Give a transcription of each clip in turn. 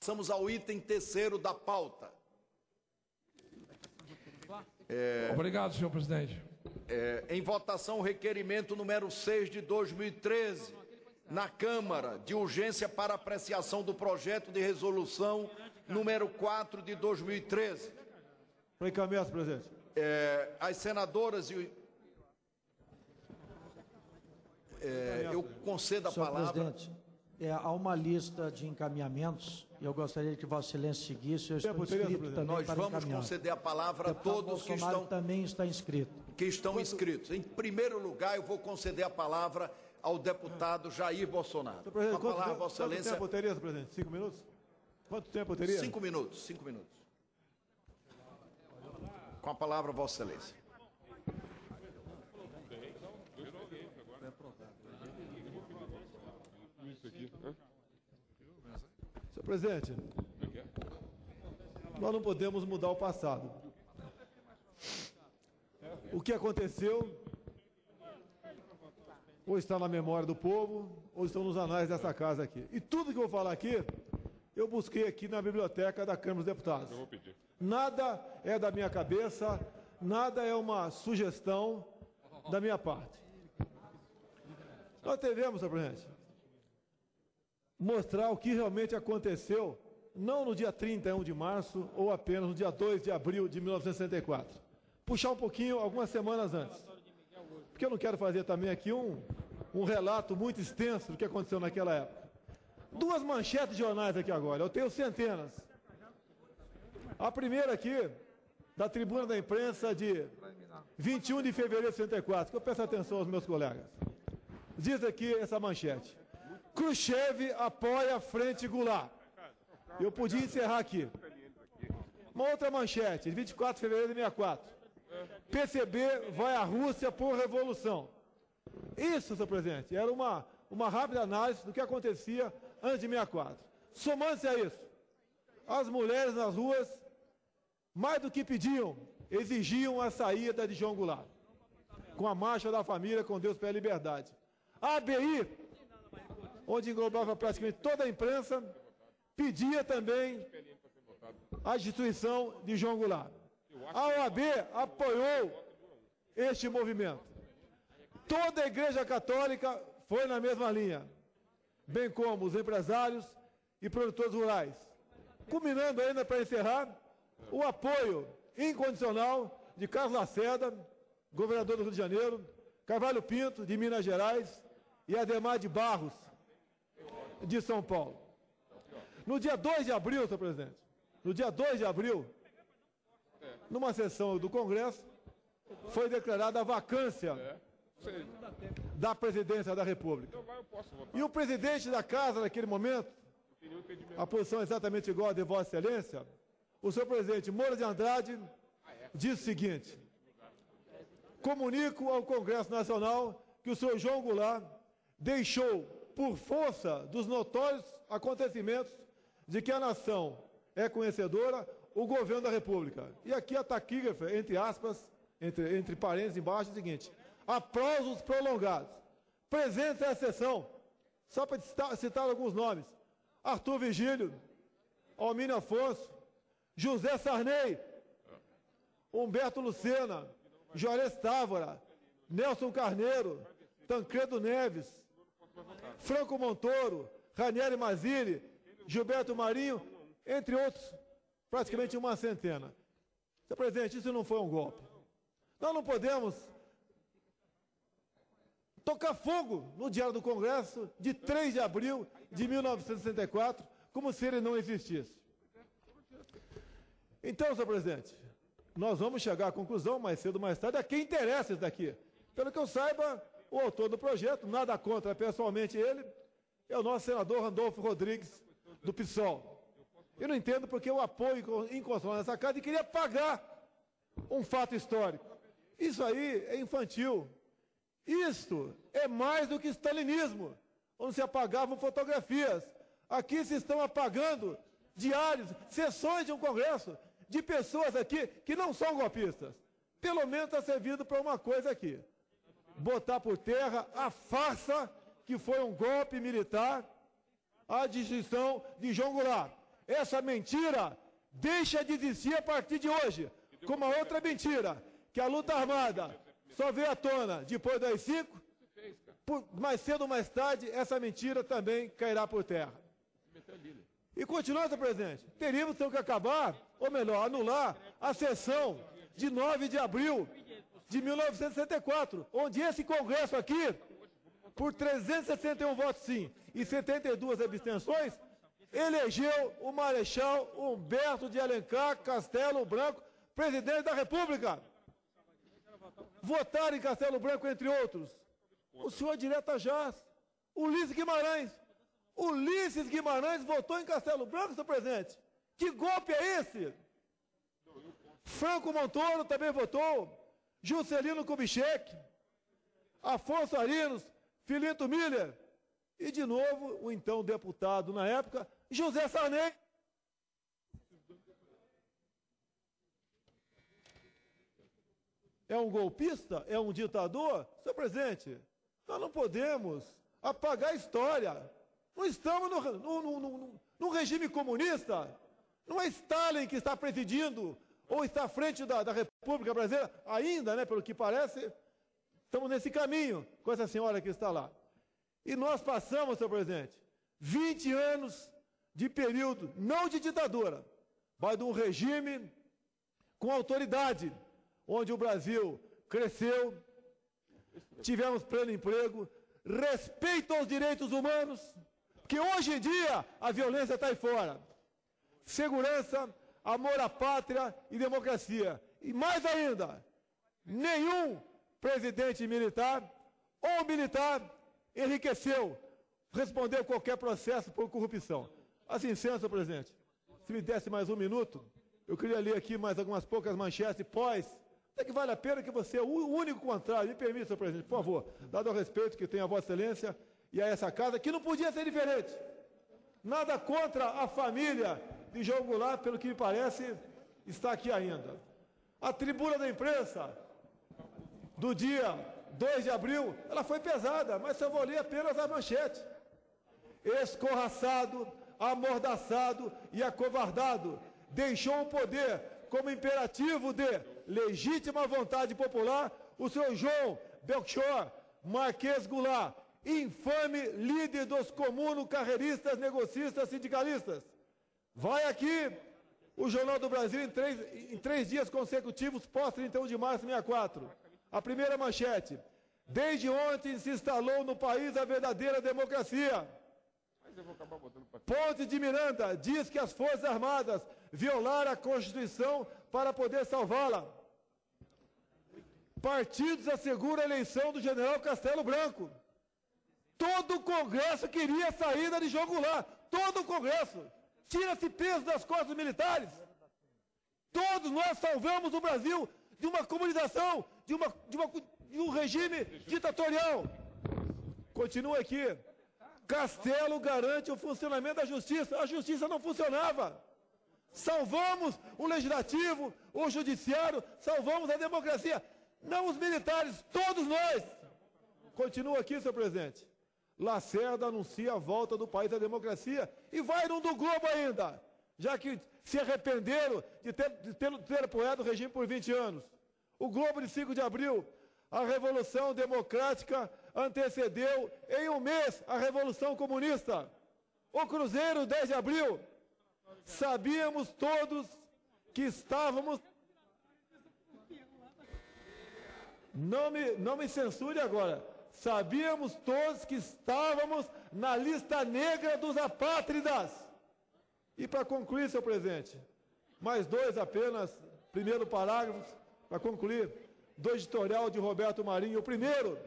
Passamos ao item terceiro da pauta. Obrigado, senhor presidente. Em votação, o requerimento número 6 de 2013, na Câmara, de urgência para apreciação do projeto de resolução número 4 de 2013. Para encaminhar, presidente. As senadoras e... eu concedo a palavra. Presidente, há uma lista de encaminhamentos e eu gostaria que Vossa Excelência seguisse. Eu estou inscrito também. Nós para vamos encaminhar. conceder a palavra a todos que estão... também está inscrito. Que estão inscritos. Em primeiro lugar, eu vou conceder a palavra ao deputado Jair Bolsonaro. Com a palavra, Vossa Excelência. Quanto tempo teria, presidente? 5 minutos? Quanto tempo teria? 5 minutos, 5 minutos. Com a palavra, Vossa Excelência. Senhor presidente, nós não podemos mudar o passado. O que aconteceu ou está na memória do povo, ou estão nos anais dessa casa aqui. E tudo que eu vou falar aqui, eu busquei aqui na biblioteca da Câmara dos Deputados. Nada é da minha cabeça, nada é uma sugestão da minha parte. Nós devemos, senhor presidente, mostrar o que realmente aconteceu, não no dia 31 de março, ou apenas no dia 2 de abril de 1964. Puxar um pouquinho, algumas semanas antes. Porque eu não quero fazer também aqui um relato muito extenso do que aconteceu naquela época. 2 manchetes de jornais aqui agora, eu tenho centenas. A primeira aqui, da Tribuna da Imprensa de 21 de fevereiro de 64, que eu peço atenção aos meus colegas. Diz aqui essa manchete: Khrushchev apoia a Frente Goulart. Eu podia encerrar aqui. Uma outra manchete, de 24 de fevereiro de 64. PCB vai à Rússia por revolução. Isso, senhor presidente, era uma rápida análise do que acontecia antes de 64. Somando-se a isso, as mulheres nas ruas, mais do que pediam, exigiam a saída de João Goulart, com a marcha da família, com Deus pela liberdade. A ABI, onde englobava praticamente toda a imprensa, pedia também a destituição de João Goulart. A OAB apoiou este movimento. Toda a Igreja Católica foi na mesma linha, bem como os empresários e produtores rurais. Culminando ainda, para encerrar, o apoio incondicional de Carlos Lacerda, governador do Rio de Janeiro, Carvalho Pinto, de Minas Gerais, e Ademar de Barros, de São Paulo. No dia 2 de abril, senhor presidente, no dia 2 de abril, numa sessão do Congresso, foi declarada a vacância da presidência da República. E o presidente da casa, naquele momento, a posição exatamente igual a de Vossa Excelência, o senhor presidente Moura de Andrade, diz o seguinte: comunico ao Congresso Nacional que o senhor João Goulart deixou, por força dos notórios acontecimentos de que a nação é conhecedora, o governo da República. E aqui a taquígrafa, entre aspas, entre parênteses embaixo, é o seguinte: aplausos prolongados. Presentes à sessão, só para citar alguns nomes: Arthur Vigílio, Almínio Afonso, José Sarney, Humberto Lucena, Juarez Távora, Nelson Carneiro, Tancredo Neves, Franco Montoro, Ranieri Mazzilli, Gilberto Marinho, entre outros, praticamente uma centena. Senhor presidente, isso não foi um golpe. Nós não podemos tocar fogo no Diário do Congresso de 3 de abril de 1964, como se ele não existisse. Então, senhor presidente, nós vamos chegar à conclusão, mais cedo ou mais tarde, a quem interessa isso daqui. Pelo que eu saiba, o autor do projeto, nada contra pessoalmente ele, é o nosso senador Randolfo Rodrigues, do PSOL. Eu não entendo porque o apoio inconstitucional nessa casa e queria pagar um fato histórico. Isso aí é infantil. Isto é mais do que stalinismo, onde se apagavam fotografias. Aqui se estão apagando diários, sessões de um congresso, de pessoas aqui que não são golpistas. Pelo menos está servindo para uma coisa aqui: botar por terra a farsa que foi um golpe militar, a destituição de João Goulart. essa mentira deixa de existir a partir de hoje. Com uma outra mentira, que a luta armada só veio à tona depois das 5, mais cedo ou mais tarde, essa mentira também cairá por terra. E continuando, senhor presidente, teríamos então que acabar, ou melhor, anular a sessão de 9 de abril de 1964, onde esse Congresso aqui, por 361 votos sim e 72 abstenções, elegeu o Marechal Humberto de Alencar Castelo Branco, presidente da República. Votaram em Castelo Branco, entre outros, o senhor Direta Jaz, Ulisses Guimarães. Ulisses Guimarães votou em Castelo Branco, senhor presidente. Que golpe é esse? Franco Montoro também votou. Juscelino Kubitschek, Afonso Arinos, Filinto Miller e, de novo, o então deputado na época, José Sarney. É um golpista? É um ditador? Senhor presidente, nós não podemos apagar a história. Não estamos no regime comunista. Não é Stalin que está presidindo ou está à frente da República Brasileira, ainda, né, pelo que parece, estamos nesse caminho com essa senhora que está lá. E nós passamos, senhor presidente, 20 anos de período, não de ditadura, mas de um regime com autoridade, onde o Brasil cresceu, tivemos pleno emprego, respeito aos direitos humanos, que hoje em dia a violência está aí fora. Segurança, amor à pátria e democracia. E mais ainda, nenhum presidente militar ou militar enriqueceu, respondeu qualquer processo por corrupção. Assim sendo, senhor presidente, se me desse mais um minuto, eu queria ler aqui mais algumas poucas manchetes pós. Até que vale a pena que você é o único contrário. Me permita, senhor presidente, por favor, dado o respeito que tem a Vossa Excelência e a essa casa, que não podia ser diferente. Nada contra a família de João Goulart, pelo que me parece, está aqui ainda. A tribuna da imprensa do dia 2 de abril, ela foi pesada, mas eu vou ler apenas a manchete. Escorraçado, amordaçado e acovardado, deixou o poder como imperativo de legítima vontade popular o senhor João Belchior Marques Goulart, infame líder dos comuno-carreiristas, negocistas, sindicalistas. Vai aqui o Jornal do Brasil em três dias consecutivos, pós-31 de março de 64. A primeira manchete. Desde ontem se instalou no país a verdadeira democracia. Ponte de Miranda diz que as Forças Armadas violaram a Constituição para poder salvá-la. Partidos asseguram a eleição do general Castelo Branco. Todo o Congresso queria a saída de João Goulart. Todo o Congresso. Tira-se peso das costas militares. Todos nós salvamos o Brasil de uma comunização, de um regime ditatorial. Continua aqui. Castelo garante o funcionamento da justiça. A justiça não funcionava. Salvamos o legislativo, o judiciário, salvamos a democracia. Não os militares, todos nós. Continua aqui, senhor presidente. Lacerda anuncia a volta do país à democracia e vai num do Globo ainda, já que se arrependeram de ter apoiado o regime por 20 anos. O Globo de 5 de abril, a Revolução Democrática antecedeu em um mês a Revolução Comunista. O Cruzeiro, 10 de abril, sabíamos todos que estávamos... Não me censure agora. Sabíamos todos que estávamos na lista negra dos apátridas. E para concluir, senhor presidente, mais dois apenas, primeiro parágrafo, para concluir, do editorial de Roberto Marinho, o primeiro,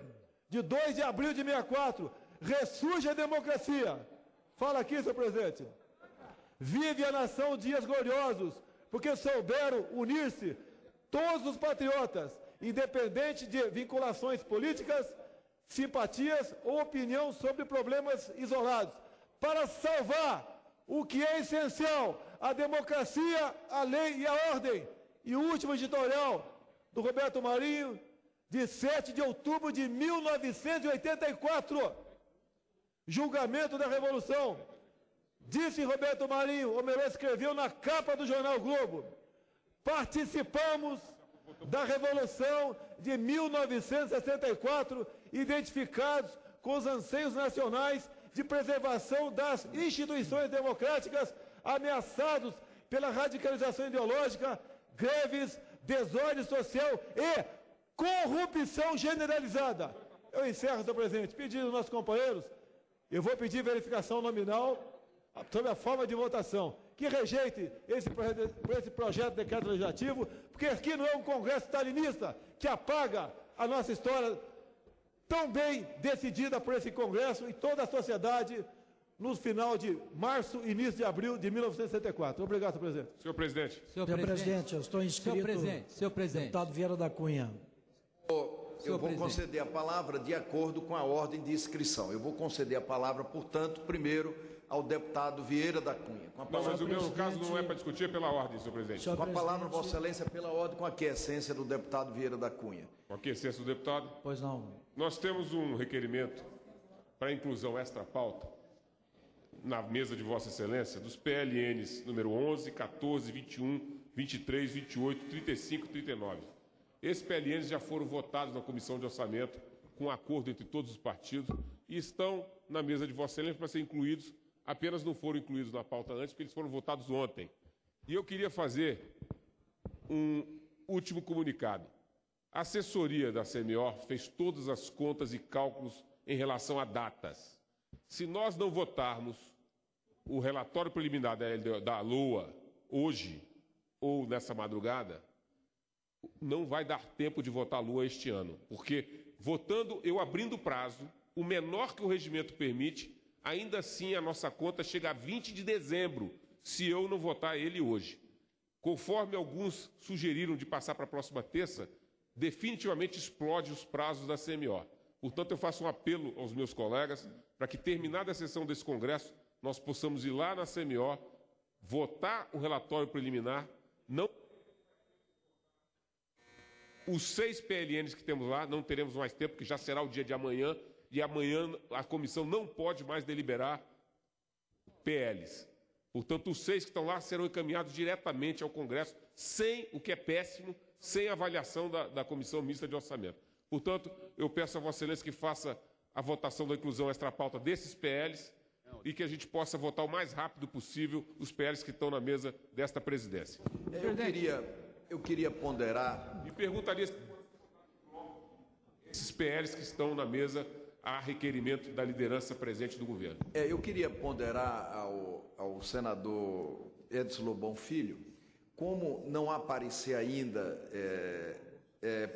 de 2 de abril de 64, ressurge a democracia. Fala aqui, senhor presidente. Vive a nação dias gloriosos, porque souberam unir-se todos os patriotas, independente de vinculações políticas, simpatias ou opinião sobre problemas isolados, para salvar o que é essencial, a democracia, a lei e a ordem. E o último editorial do Roberto Marinho, de 7 de outubro de 1984, julgamento da Revolução. Disse Roberto Marinho, o melhor escreveu na capa do jornal Globo: participamos da Revolução de 1964, identificados com os anseios nacionais de preservação das instituições democráticas ameaçados pela radicalização ideológica, greves, desordem social e corrupção generalizada. Eu encerro, senhor presidente, pedindo aos nossos companheiros, eu vou pedir verificação nominal sobre a forma de votação, que rejeite esse projeto de decreto legislativo, porque aqui não é um congresso stalinista que apaga a nossa história tão bem decidida por esse congresso e toda a sociedade no final de março e início de abril de 1964. Obrigado, senhor presidente. Senhor presidente. Senhor presidente, eu estou inscrito. Senhor presidente. Deputado Vieira da Cunha. Eu vou conceder a palavra de acordo com a ordem de inscrição. Eu vou conceder a palavra, portanto, primeiro ao deputado Vieira da Cunha. Com a palavra, mas o meu caso não é para discutir, é pela ordem, senhor presidente. Com a palavra, Vossa Excelência, pela ordem, com a aquiescência do deputado Vieira da Cunha. Com a aquiescência do deputado. Pois não. Nós temos um requerimento para inclusão extra-pauta na mesa de Vossa Excelência dos PLNs número 11, 14, 21, 23, 28, 35 e 39. Esses PLNs já foram votados na Comissão de Orçamento com acordo entre todos os partidos e estão na mesa de Vossa Excelência para ser incluídos, apenas não foram incluídos na pauta antes porque eles foram votados ontem. E eu queria fazer um último comunicado. A assessoria da CMO fez todas as contas e cálculos em relação a datas. Se nós não votarmos o relatório preliminar da LOA hoje ou nessa madrugada, não vai dar tempo de votar a LOA este ano, porque votando, eu abrindo o prazo, o menor que o regimento permite, ainda assim a nossa conta chega a 20 de dezembro, se eu não votar ele hoje. Conforme alguns sugeriram de passar para a próxima terça, definitivamente explode os prazos da CMO. Portanto, eu faço um apelo aos meus colegas para que, terminada a sessão desse Congresso, nós possamos ir lá na CMO, votar o relatório preliminar, não... Os 6 PLNs que temos lá, não teremos mais tempo, porque já será o dia de amanhã, e amanhã a comissão não pode mais deliberar PLs. Portanto, os 6 que estão lá serão encaminhados diretamente ao Congresso, sem, o que é péssimo, sem avaliação da Comissão Mista de Orçamento. Portanto, eu peço a Vossa Excelência que faça a votação da inclusão extra-pauta desses PLs e que a gente possa votar o mais rápido possível os PLs que estão na mesa desta presidência. Eu queria ponderar... Me perguntaria esses PLs que estão na mesa a requerimento da liderança presente do governo. Eu queria ponderar ao senador Edson Lobão Filho, como não aparecer ainda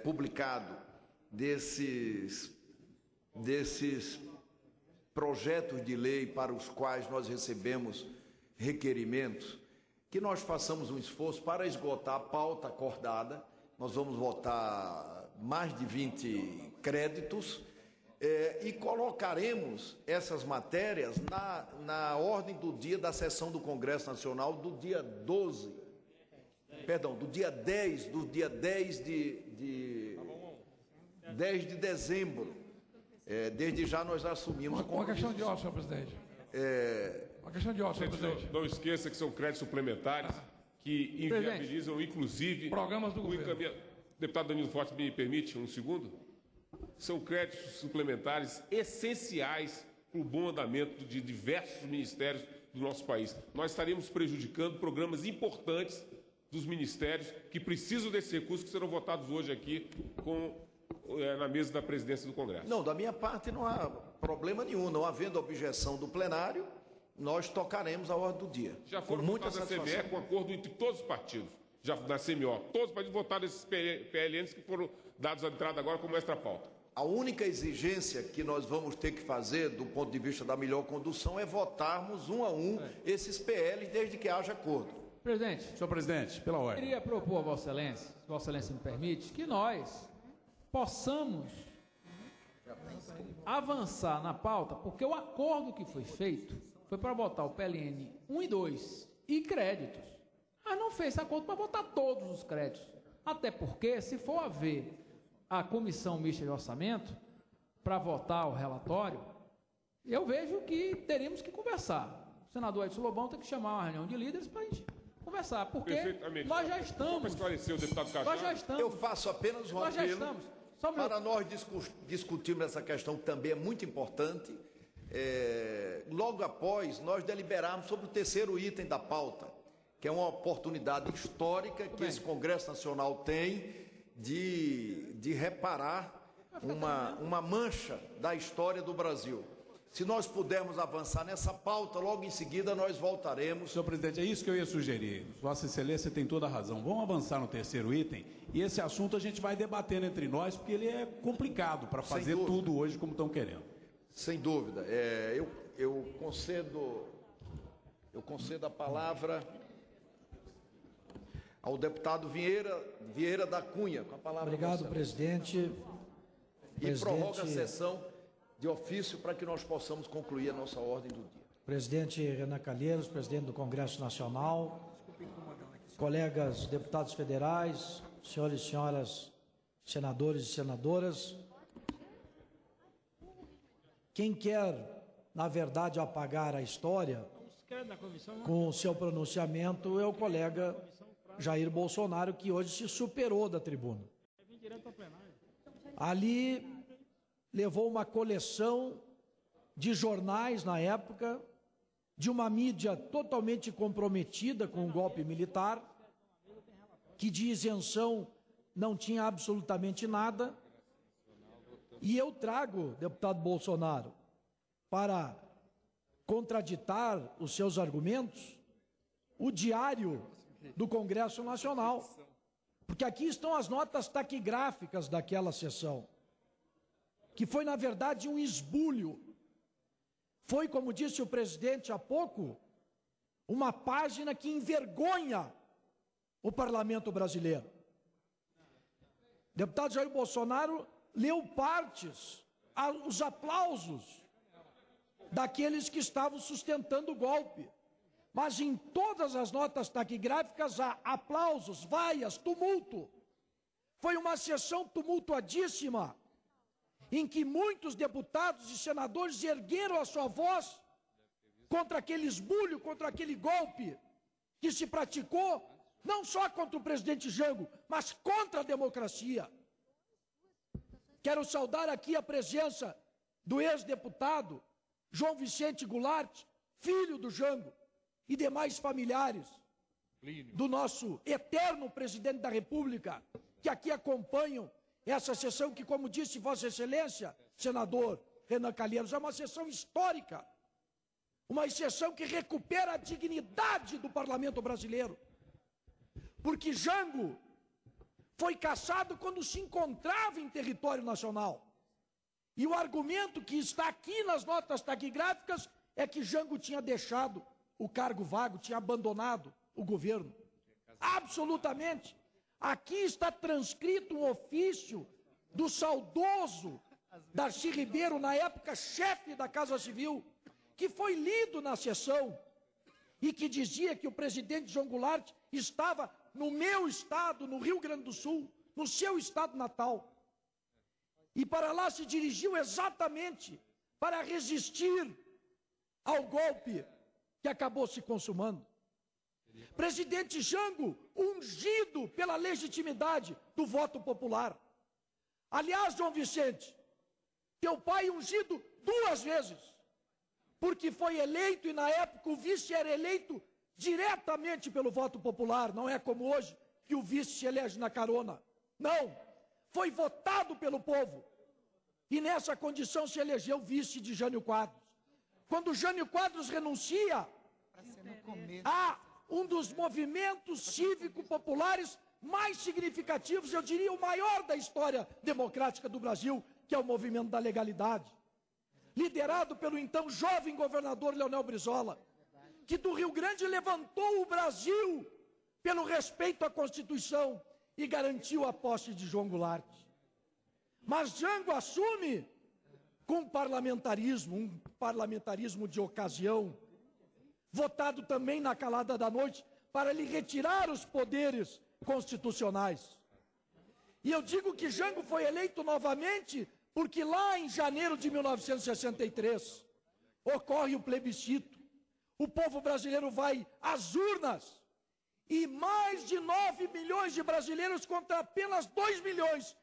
publicado desses projetos de lei para os quais nós recebemos requerimentos, que nós façamos um esforço para esgotar a pauta acordada. Nós vamos votar mais de 20 créditos e colocaremos essas matérias na ordem do dia da sessão do Congresso Nacional do dia 12, perdão, do dia 10, de 10 de dezembro. Desde já nós assumimos... Uma questão de ordem, senhor presidente. Uma questão de ordem, senhor presidente. Não esqueça que são créditos suplementares que inviabilizam, inclusive... Programas do governo. Deputado Danilo Forte, me permite um segundo? São créditos suplementares essenciais para o bom andamento de diversos ministérios do nosso país. Nós estaríamos prejudicando programas importantes dos ministérios que precisam desses recursos que serão votados hoje aqui na mesa da presidência do Congresso. Não, da minha parte não há problema nenhum. Não havendo objeção do plenário, nós tocaremos a ordem do dia. Já foram votados na CME com acordo entre todos os partidos, já na CMO. Todos os partidos votaram esses PLNs que foram dados à entrada agora como extra-pauta. A única exigência que nós vamos ter que fazer, do ponto de vista da melhor condução, é votarmos um a um esses PLs, desde que haja acordo. Presidente. Senhor presidente, pela ordem. Eu queria propor a Vossa Excelência, se Vossa Excelência me permite, que nós possamos avançar na pauta, porque o acordo que foi feito foi para votar o PLN 1 e 2 e créditos. Mas não fez esse acordo para votar todos os créditos. Até porque, se for haver a Comissão Mista de Orçamento para votar o relatório, eu vejo que teríamos que conversar o senador Edson Lobão tem que chamar uma reunião de líderes para a gente conversar, porque nós já estamos... Para esclarecer o deputado Cajado. Nós já estamos... Eu faço apenas um Nós já apelo estamos... Só para nós discutirmos essa questão, que também é muito importante, logo após nós deliberarmos sobre o terceiro item da pauta, que é uma oportunidade histórica que esse Congresso Nacional tem de reparar uma mancha da história do Brasil. Se nós pudermos avançar nessa pauta, logo em seguida nós voltaremos. Senhor presidente, é isso que eu ia sugerir. Vossa Excelência tem toda a razão. Vamos avançar no terceiro item e esse assunto a gente vai debatendo entre nós, porque ele é complicado para fazer tudo hoje como estão querendo. Sem dúvida. Eu concedo a palavra ao deputado Vieira da Cunha. Com a palavra. Obrigado, presidente. E prorroga a sessão de ofício para que nós possamos concluir a nossa ordem do dia. Presidente Renan Calheiros, presidente do Congresso Nacional, colegas deputados federais, senhores e senhoras senadores e senadoras, quem quer, na verdade, apagar a história com o seu pronunciamento é o colega Jair Bolsonaro, que hoje se superou da tribuna. Ali levou uma coleção de jornais na época, de uma mídia totalmente comprometida com o golpe militar, que de isenção não tinha absolutamente nada. E eu trago, deputado Bolsonaro, para contraditar os seus argumentos, o diário do Congresso Nacional, porque aqui estão as notas taquigráficas daquela sessão, que foi, na verdade, um esbulho. Foi, como disse o presidente há pouco, uma página que envergonha o parlamento brasileiro. O deputado Jair Bolsonaro leu partes, os aplausos daqueles que estavam sustentando o golpe. Mas em todas as notas taquigráficas há aplausos, vaias, tumulto. Foi uma sessão tumultuadíssima, em que muitos deputados e senadores ergueram a sua voz contra aquele esbulho, contra aquele golpe que se praticou, não só contra o presidente Jango, mas contra a democracia. Quero saudar aqui a presença do ex-deputado João Vicente Goulart, filho do Jango, e demais familiares do nosso eterno presidente da República, que aqui acompanham essa sessão que, como disse Vossa Excelência, senador Renan Calheiros, é uma sessão histórica, uma sessão que recupera a dignidade do parlamento brasileiro, porque Jango foi caçado quando se encontrava em território nacional, e o argumento que está aqui nas notas taquigráficas é que Jango tinha deixado o cargo vago, tinha abandonado o governo. Absolutamente. Aqui está transcrito um ofício do saudoso Darcy Ribeiro, na época chefe da Casa Civil, que foi lido na sessão e que dizia que o presidente João Goulart estava no meu estado, no Rio Grande do Sul, no seu estado natal. E para lá se dirigiu exatamente para resistir ao golpe que acabou se consumando. Presidente Jango, ungido pela legitimidade do voto popular. Aliás, João Vicente, teu pai ungido 2 vezes, porque foi eleito e na época o vice era eleito diretamente pelo voto popular, não é como hoje que o vice se elege na carona. Não, foi votado pelo povo. E nessa condição se elegeu o vice de Jânio Quadros. Quando Jânio Quadros renuncia a um dos movimentos cívico-populares mais significativos, eu diria o maior da história democrática do Brasil, que é o movimento da legalidade, liderado pelo então jovem governador Leonel Brizola, que do Rio Grande levantou o Brasil pelo respeito à Constituição e garantiu a posse de João Goulart. Mas Jango assume com parlamentarismo, um parlamentarismo de ocasião, votado também na calada da noite, para lhe retirar os poderes constitucionais. E eu digo que Jango foi eleito novamente porque lá em janeiro de 1963 ocorre o plebiscito. o povo brasileiro vai às urnas e mais de 9 milhões de brasileiros contra apenas 2 milhões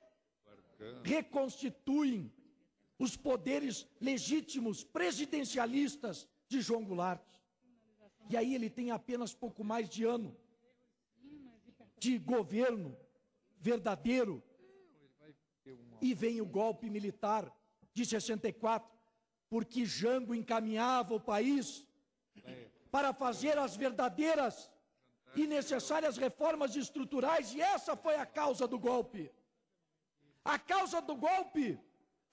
reconstituem os poderes legítimos presidencialistas de João Goulart. E aí ele tem apenas pouco mais de ano de governo verdadeiro. E vem o golpe militar de 64, porque Jango encaminhava o país para fazer as verdadeiras e necessárias reformas estruturais, e essa foi a causa do golpe. A causa do golpe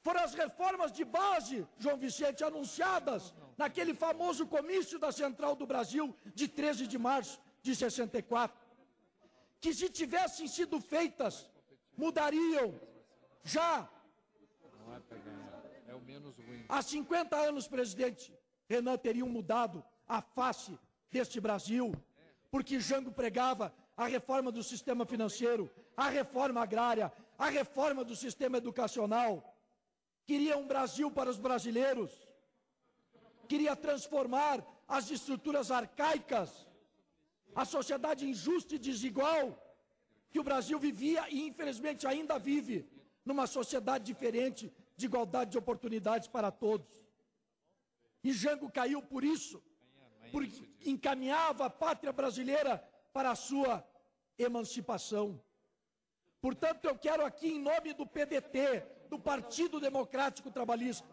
foram as reformas de base, João Vicente, anunciadas naquele famoso comício da Central do Brasil de 13 de março de 64, que se tivessem sido feitas, mudariam já há 50 anos, presidente Renan, teriam mudado a face deste Brasil, porque Jango pregava a reforma do sistema financeiro, a reforma agrária, a reforma do sistema educacional. Queria um Brasil para os brasileiros, queria transformar as estruturas arcaicas, a sociedade injusta e desigual que o Brasil vivia e infelizmente ainda vive, numa sociedade diferente, de igualdade de oportunidades para todos. E Jango caiu por isso, porque encaminhava a pátria brasileira para a sua emancipação. Portanto, eu quero aqui, em nome do PDT, do Partido Democrático Trabalhista,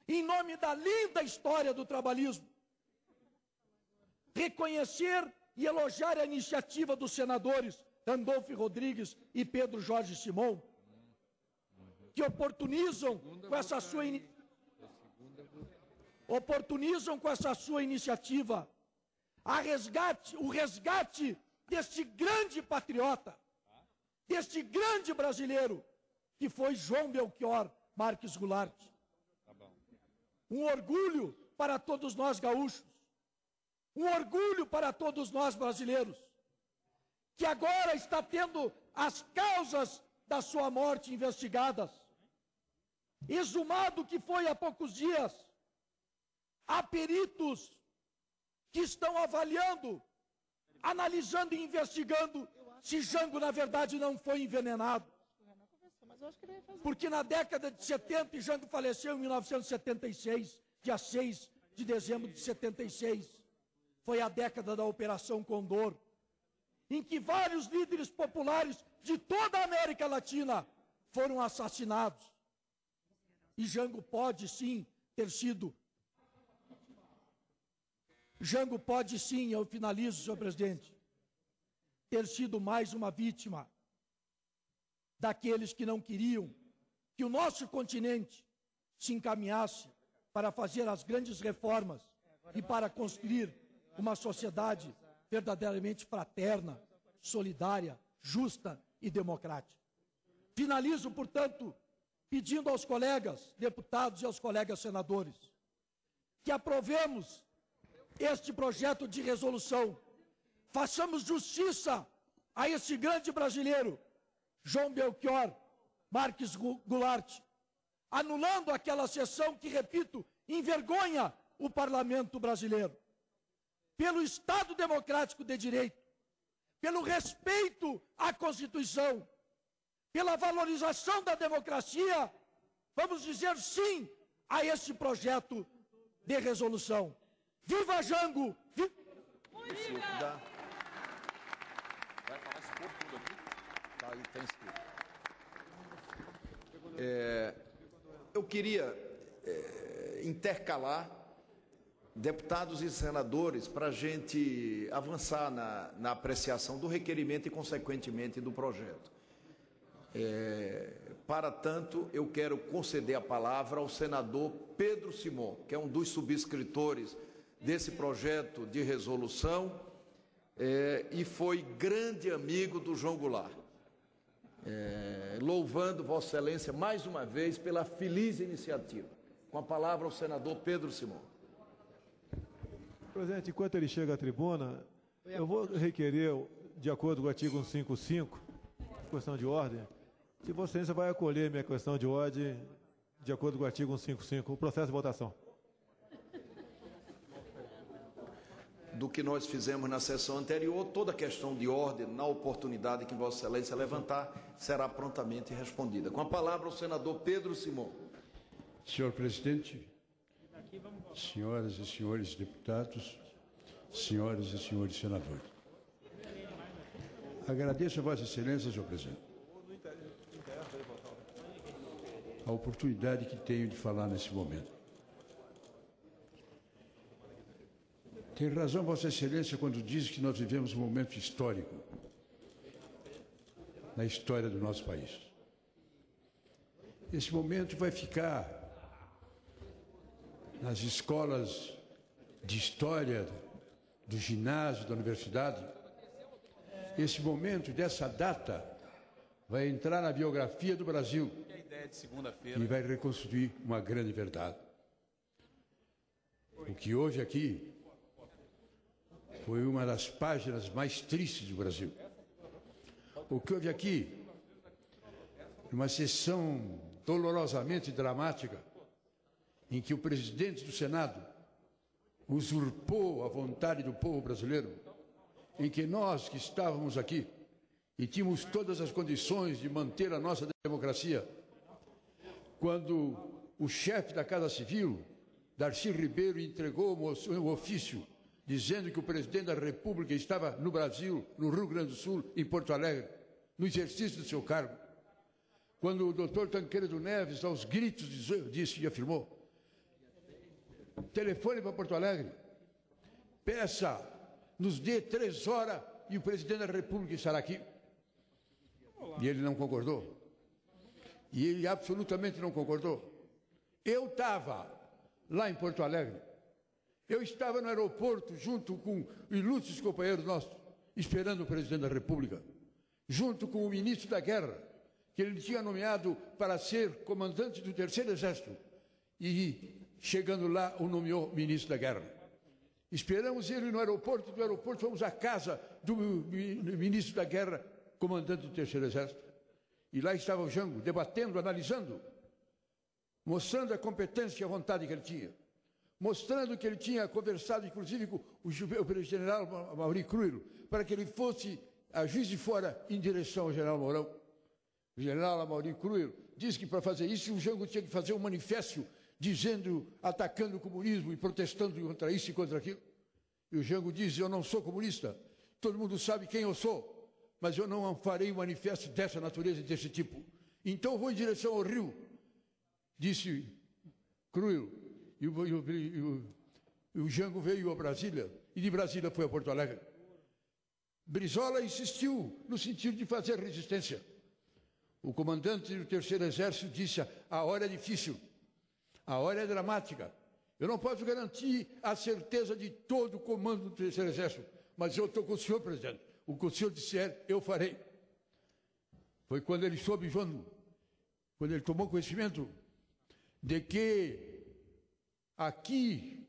em nome da linda história do trabalhismo, reconhecer e elogiar a iniciativa dos senadores Randolfo Rodrigues e Pedro Jorge Simão, que oportunizam com essa sua iniciativa o resgate deste grande patriota, deste grande brasileiro, que foi João Belchior Marques Goulart. Um orgulho para todos nós gaúchos, um orgulho para todos nós brasileiros, que agora está tendo as causas da sua morte investigadas. Exumado que foi há poucos dias, há peritos que estão avaliando, analisando e investigando se Jango, na verdade, não foi envenenado. Porque na década de 70, e Jango faleceu em 1976, dia 6 de dezembro de 76, foi a década da Operação Condor, em que vários líderes populares de toda a América Latina foram assassinados. E Jango pode sim ter sido. Jango pode sim, eu finalizo, senhor presidente, ter sido mais uma vítima daqueles que não queriam que o nosso continente se encaminhasse para fazer as grandes reformas e para construir uma sociedade verdadeiramente fraterna, solidária, justa e democrática. Finalizo, portanto, pedindo aos colegas deputados e aos colegas senadores que aprovemos este projeto de resolução, façamos justiça a esse grande brasileiro, João Belchior Marques Goulart, anulando aquela sessão que, repito, envergonha o parlamento brasileiro. Pelo Estado Democrático de Direito, pelo respeito à Constituição, pela valorização da democracia, vamos dizer sim a esse projeto de resolução. Viva Jango! Viva... Vai falar esse povo tudo aqui? Tá aí, tem escrito. Eu queria intercalar deputados e senadores para a gente avançar na apreciação do requerimento e, consequentemente, do projeto. Para tanto, eu quero conceder a palavra ao senador Pedro Simão, que é um dos subscritores desse projeto de resolução e foi grande amigo do João Goulart. Louvando Vossa Excelência mais uma vez pela feliz iniciativa. Com a palavra ao senador Pedro Simão. Presidente, enquanto ele chega à tribuna, eu vou requerer, de acordo com o artigo 155, questão de ordem, se Vossa Excelência vai acolher minha questão de ordem, de acordo com o artigo 155, o processo de votação. do que nós fizemos na sessão anterior. Toda questão de ordem, na oportunidade que Vossa Excelência levantar, será prontamente respondida. Com a palavra o senador Pedro Simão. Senhor presidente, senhoras e senhores deputados, senhoras e senhores senadores, agradeço a Vossa Excelência, senhor presidente, a oportunidade que tenho de falar nesse momento. Tem razão Vossa Excelência quando diz que nós vivemos um momento histórico na história do nosso país. Esse momento vai ficar nas escolas de história, do ginásio, da universidade. Esse momento, dessa data, vai entrar na biografia do Brasil e vai reconstruir uma grande verdade. O que houve aqui foi uma das páginas mais tristes do Brasil. O que houve aqui, uma sessão dolorosamente dramática, em que o presidente do Senado usurpou a vontade do povo brasileiro, em que nós que estávamos aqui e tínhamos todas as condições de manter a nossa democracia, quando o chefe da Casa Civil, Darcy Ribeiro, entregou um ofício dizendo que o presidente da República estava no Brasil, no Rio Grande do Sul, em Porto Alegre, no exercício do seu cargo, quando o doutor Tancredo Neves, aos gritos, disse e afirmou: telefone para Porto Alegre, peça, nos dê 3 horas e o presidente da República estará aqui. E ele não concordou. E ele absolutamente não concordou. Eu estava lá em Porto Alegre. Eu estava no aeroporto junto com ilustres companheiros nossos, esperando o presidente da República, junto com o ministro da Guerra, que ele tinha nomeado para ser comandante do 3º Exército. E chegando lá, o nomeou ministro da Guerra. Esperamos ele no aeroporto, do aeroporto fomos à casa do ministro da Guerra, comandante do 3º Exército. E lá estava o Jango, debatendo, analisando, mostrando a competência e a vontade que ele tinha, mostrando que ele tinha conversado, inclusive, com o general Amaury Cruilo, para que ele fosse a Juiz de Fora em direção ao general Mourão. O general Amaury Cruilo disse que para fazer isso o Jango tinha que fazer um manifesto dizendo, atacando o comunismo e protestando contra isso e contra aquilo. E o Jango diz: eu não sou comunista, todo mundo sabe quem eu sou, mas eu não farei um manifesto dessa natureza e desse tipo. Então eu vou em direção ao Rio, disse Cruilo. E o Jango veio a Brasília, e de Brasília foi a Porto Alegre. Brizola insistiu no sentido de fazer resistência. O comandante do 3º Exército disse: a hora é difícil, a hora é dramática. Eu não posso garantir a certeza de todo o comando do 3º Exército, mas eu estou com o senhor, presidente. O que o senhor disser, eu farei. Foi quando ele soube, quando ele tomou conhecimento de que aqui,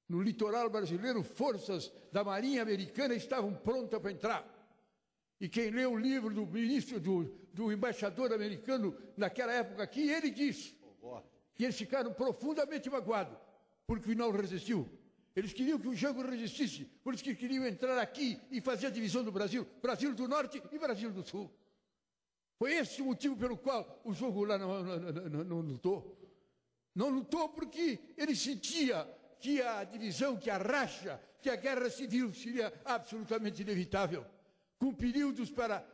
no litoral brasileiro, forças da Marinha Americana estavam prontas para entrar. E quem leu o livro do ministro, do embaixador americano naquela época aqui, ele diz que eles ficaram profundamente magoados, porque não resistiu. Eles queriam que o Jango resistisse, por isso que queriam entrar aqui e fazer a divisão do Brasil, Brasil do Norte e Brasil do Sul. Foi esse o motivo pelo qual o Jango lá não lutou. Não lutou porque ele sentia que a divisão, que a racha, que a guerra civil seria absolutamente inevitável, com períodos para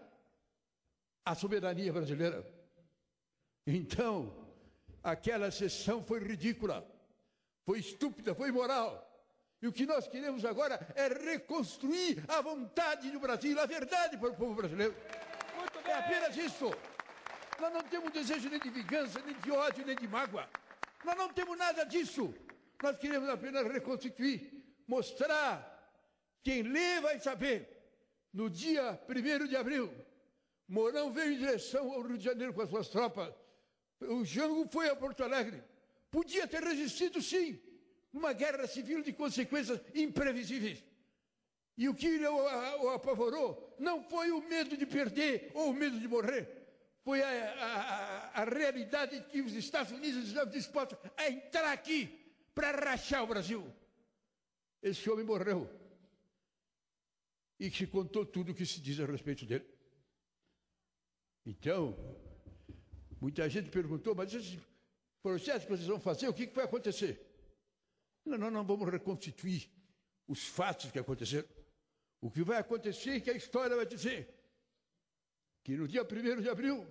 a soberania brasileira. Então, aquela sessão foi ridícula, foi estúpida, foi imoral. E o que nós queremos agora é reconstruir a vontade do Brasil, a verdade para o povo brasileiro. É apenas isso. Nós não temos desejo nem de vingança, nem de ódio, nem de mágoa. Nós não temos nada disso. Nós queremos apenas reconstituir, mostrar. Quem lê vai saber. No dia 1º de abril, Mourão veio em direção ao Rio de Janeiro com as suas tropas. O Jango foi a Porto Alegre. Podia ter resistido, sim, numa guerra civil de consequências imprevisíveis. E o que o apavorou não foi o medo de perder ou o medo de morrer. Foi a realidade de que os Estados Unidos estavam dispostos a entrar aqui para rachar o Brasil. esse homem morreu. E que contou tudo o que se diz a respeito dele. Então, muita gente perguntou, mas esse projeto que vocês vão fazer, o que vai acontecer? Não vamos reconstituir os fatos que aconteceram. O que vai acontecer é que a história vai dizer que no dia 1º de abril,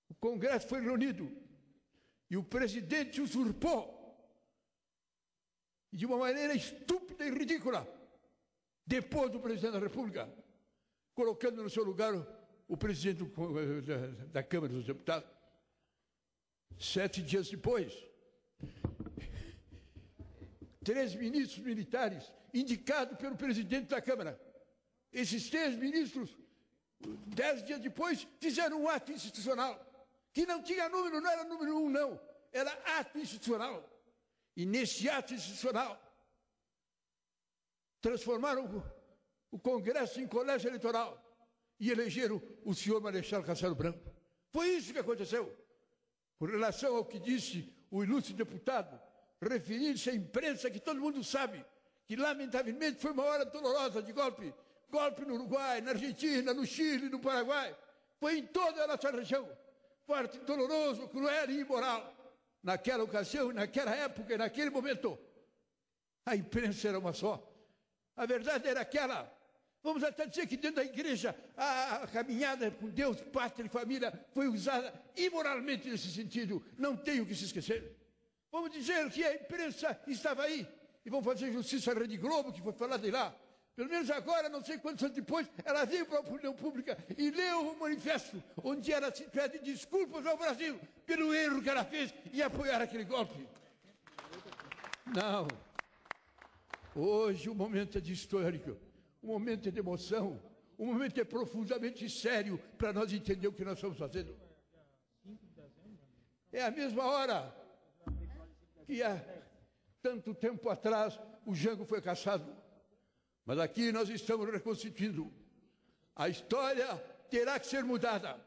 o Congresso foi reunido e o presidente usurpou, de uma maneira estúpida e ridícula, depois do presidente da República, colocando no seu lugar o presidente da Câmara dos Deputados. 7 dias depois, 3 ministros militares indicados pelo presidente da Câmara. Esses 3 ministros, 10 dias depois, fizeram um ato institucional, que não tinha número, não era número 1, não. Era ato institucional. E nesse ato institucional, transformaram o Congresso em colégio eleitoral e elegeram o senhor Marechal Castelo Branco. Foi isso que aconteceu. Com relação ao que disse o ilustre deputado, referindo-se à imprensa, que todo mundo sabe, que lamentavelmente foi uma hora dolorosa de golpe. Golpe no Uruguai, na Argentina, no Chile, no Paraguai. Foi em toda a nossa região. Forte, doloroso, cruel e imoral. Naquela ocasião, naquela época, naquele momento, a imprensa era uma só. A verdade era aquela. Vamos até dizer que dentro da igreja a caminhada com Deus, pátria e família foi usada imoralmente nesse sentido. Não tem o que se esquecer. Vamos dizer que a imprensa estava aí. E vamos fazer justiça à Rede Globo, que foi falada de lá. Pelo menos agora, não sei quantos anos depois, ela veio para a opinião pública e leu o manifesto, onde ela se pede desculpas ao Brasil pelo erro que ela fez e apoiar aquele golpe. Não. Hoje o momento é de histórico, o momento é de emoção, o momento é profundamente sério para nós entender o que nós estamos fazendo. É a mesma hora que há tanto tempo atrás o Jango foi caçado. Mas aqui nós estamos reconstituindo. A história terá que ser mudada.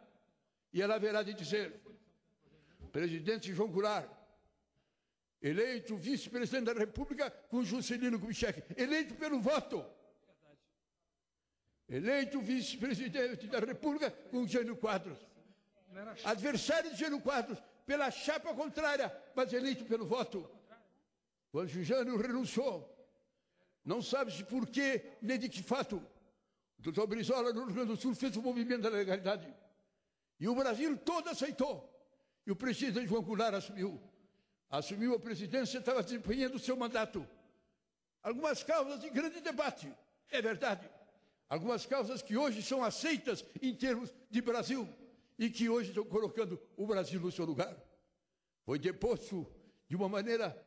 E ela haverá de dizer: presidente João Goulart, eleito vice-presidente da República com Juscelino Kubitschek, eleito pelo voto. Eleito vice-presidente da República com Jânio Quadros. Adversário de Jânio Quadros pela chapa contrária, mas eleito pelo voto. Quando Jânio renunciou, não sabe-se por quê, nem de que fato, o doutor Brizola, no Rio Grande do Sul, fez o movimento da legalidade. E o Brasil todo aceitou. E o presidente João Goulart assumiu a presidência e estava desempenhando o seu mandato. Algumas causas de grande debate, é verdade. Algumas causas que hoje são aceitas em termos de Brasil e que hoje estão colocando o Brasil no seu lugar. Foi deposto de uma maneira...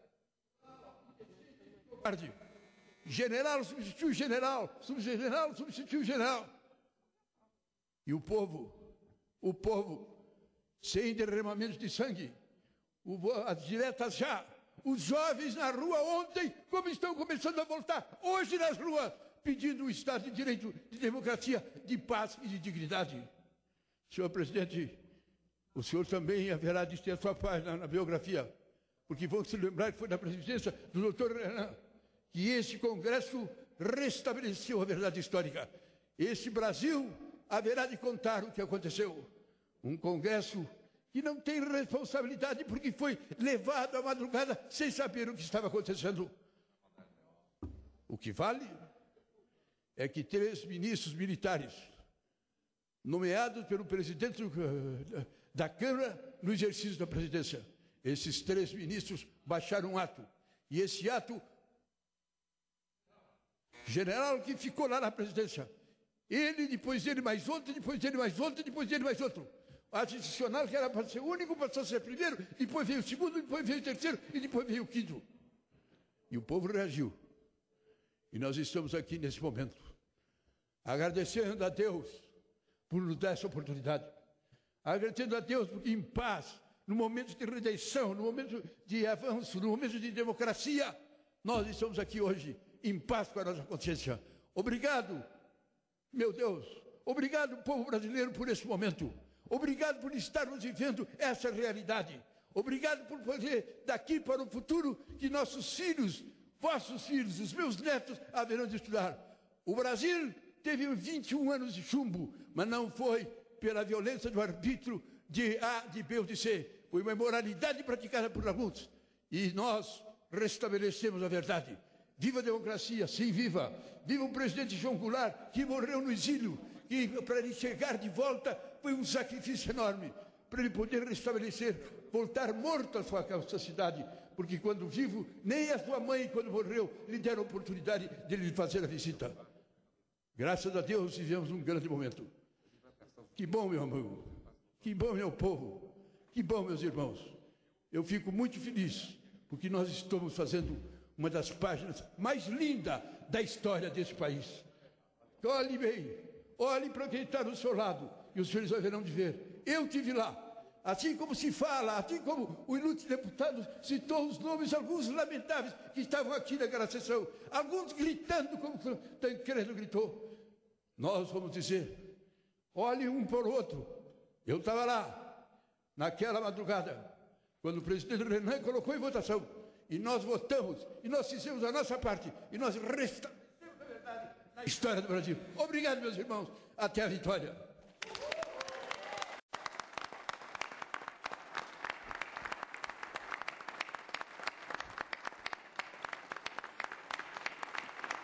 General substituiu general, subgeneral substituiu general. E o povo, sem derramamento de sangue, as diretas já, os jovens na rua ontem, como estão começando a voltar, hoje nas ruas, pedindo o Estado de Direito, de democracia, de paz e de dignidade. Senhor presidente, o senhor também haverá de ter a sua página na biografia, porque vão se lembrar que foi na presidência do doutor Renan, que esse Congresso restabeleceu a verdade histórica. Esse Brasil haverá de contar o que aconteceu. Um Congresso que não tem responsabilidade porque foi levado à madrugada sem saber o que estava acontecendo. O que vale é que 3 ministros militares, nomeados pelo presidente da Câmara no exercício da presidência, esses 3 ministros baixaram um ato. E esse ato... general que ficou lá na presidência, ele, depois dele mais outro, depois dele mais outro, depois dele mais outro. O ato institucional, que era para ser o único, passou a ser primeiro, depois veio o segundo, depois veio o terceiro e depois veio o quinto. E o povo reagiu. E nós estamos aqui nesse momento, agradecendo a Deus por nos dar essa oportunidade. Agradecendo a Deus porque em paz, no momento de redenção, no momento de avanço, no momento de democracia, nós estamos aqui hoje em paz com a nossa consciência. Obrigado, meu Deus. Obrigado, povo brasileiro, por esse momento. Obrigado por estarmos vivendo essa realidade. Obrigado por poder, daqui para o futuro, que nossos filhos vossos filhos, os meus netos, haverão de estudar. O Brasil teve 21 anos de chumbo, mas não foi pela violência do arbítrio de A, de B ou de C. Foi uma imoralidade praticada por alguns. E nós restabelecemos a verdade. Viva a democracia, sim, viva. Viva o presidente João Goulart, que morreu no exílio, que para ele chegar de volta foi um sacrifício enorme, para ele poder restabelecer, voltar morto à sua cidade, porque quando vivo, nem a sua mãe, quando morreu, lhe deram a oportunidade de lhe fazer a visita. Graças a Deus, vivemos um grande momento. Que bom, meu amigo. Que bom, meu povo. Que bom, meus irmãos. Eu fico muito feliz, porque nós estamos fazendo uma das páginas mais lindas da história desse país. Olhe bem, olhe para quem está do seu lado, e os senhores haverão de ver. Eu estive lá. Assim como se fala, assim como o ilustre deputado citou os nomes, alguns lamentáveis que estavam aqui naquela sessão, alguns gritando como Tancredo gritou. Nós vamos dizer, olhe um por outro. Eu estava lá, naquela madrugada, quando o presidente Renan colocou em votação, e nós votamos, e nós fizemos a nossa parte, e nós restabelecemos a verdade na história do Brasil. Obrigado, meus irmãos. Até a vitória.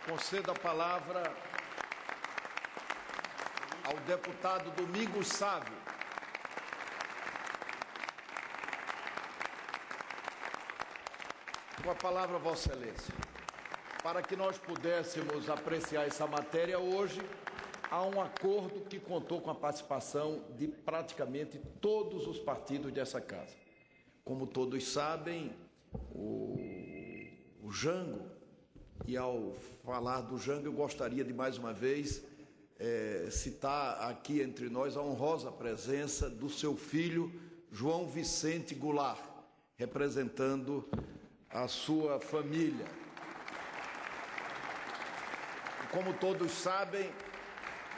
Conceda a palavra ao deputado Domingos Sávio. Com a palavra, Vossa Excelência. Para que nós pudéssemos apreciar essa matéria hoje, há um acordo que contou com a participação de praticamente todos os partidos dessa casa. Como todos sabem, o Jango, e ao falar do Jango, eu gostaria de mais uma vez citar aqui entre nós a honrosa presença do seu filho, João Vicente Goulart, representando a sua família. Como todos sabem,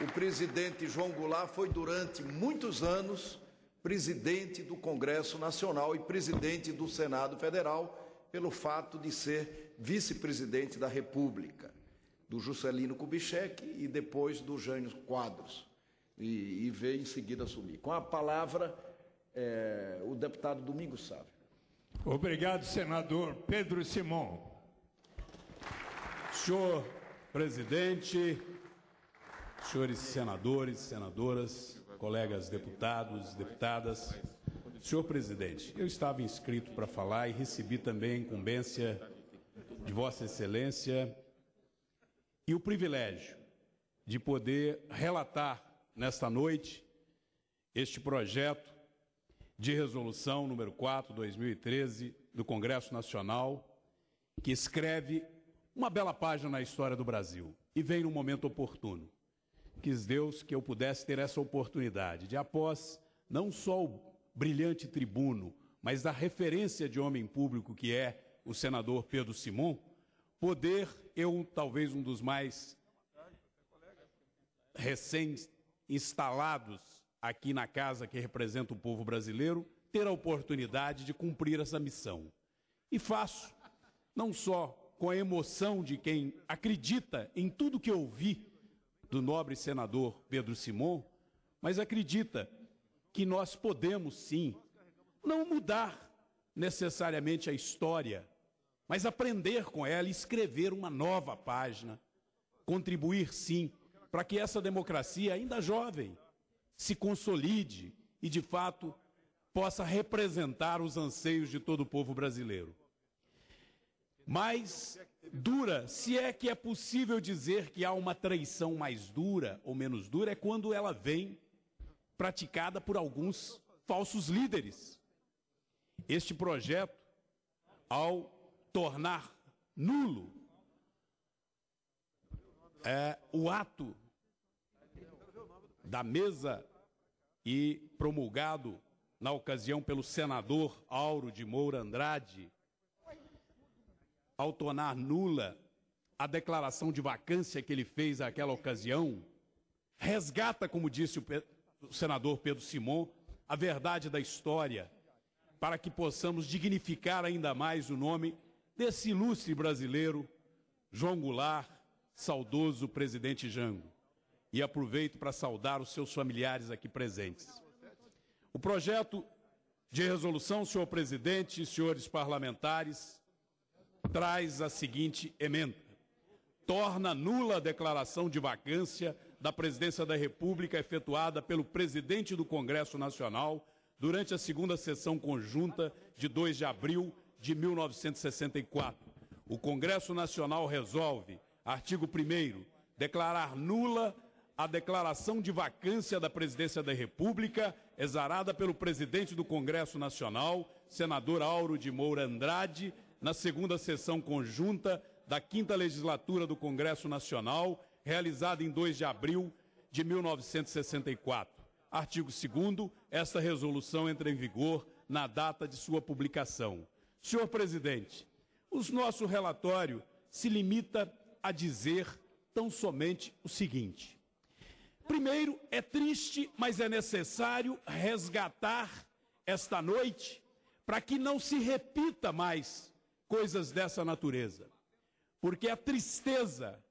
o presidente João Goulart foi durante muitos anos presidente do Congresso Nacional e presidente do Senado Federal, pelo fato de ser vice-presidente da República, do Juscelino Kubitschek e depois do Jânio Quadros, e veio em seguida assumir. Com a palavra, o deputado Domingos Sávio. Obrigado, senador Pedro Simão. Senhor presidente, senhores senadores, senadoras, colegas deputados, deputadas. Senhor presidente, eu estava inscrito para falar e recebi também a incumbência de Vossa Excelência e o privilégio de poder relatar nesta noite este projeto de resolução número 4/2013 do Congresso Nacional, que escreve uma bela página na história do Brasil e vem num momento oportuno. Quis Deus que eu pudesse ter essa oportunidade de, após não só o brilhante tribuno, mas da referência de homem público que é o senador Pedro Simão, poder, eu talvez um dos mais recém-instalados aqui na casa que representa o povo brasileiro, ter a oportunidade de cumprir essa missão. E faço, não só com a emoção de quem acredita em tudo que eu vi do nobre senador Pedro Simão, mas acredita que nós podemos, sim, não mudar necessariamente a história, mas aprender com ela e escrever uma nova página, contribuir, sim, para que essa democracia, ainda jovem, se consolide e, de fato, possa representar os anseios de todo o povo brasileiro. Mais dura, se é que é possível dizer que há uma traição mais dura ou menos dura, é quando ela vem praticada por alguns falsos líderes. Este projeto, ao tornar nulo o ato da mesa e promulgado na ocasião pelo senador Auro de Moura Andrade, ao tornar nula a declaração de vacância que ele fez naquela ocasião, resgata, como disse o senador Pedro Simão, a verdade da história, para que possamos dignificar ainda mais o nome desse ilustre brasileiro, João Goulart, saudoso presidente Jango. E aproveito para saudar os seus familiares aqui presentes. O projeto de resolução, senhor presidente e senhores parlamentares, traz a seguinte emenda: torna nula a declaração de vacância da presidência da República efetuada pelo presidente do Congresso Nacional durante a segunda sessão conjunta de 2 de abril de 1964. O Congresso Nacional resolve, artigo 1º, declarar nula a declaração de vacância da presidência da República exarada pelo presidente do Congresso Nacional, senador Auro de Moura Andrade, na segunda sessão conjunta da 5ª legislatura do Congresso Nacional, realizada em 2 de abril de 1964. Artigo 2º, esta resolução entra em vigor na data de sua publicação. Senhor presidente, o nosso relatório se limita a dizer tão somente o seguinte: primeiro, é triste, mas é necessário resgatar esta noite para que não se repita mais coisas dessa natureza. Porque a tristeza,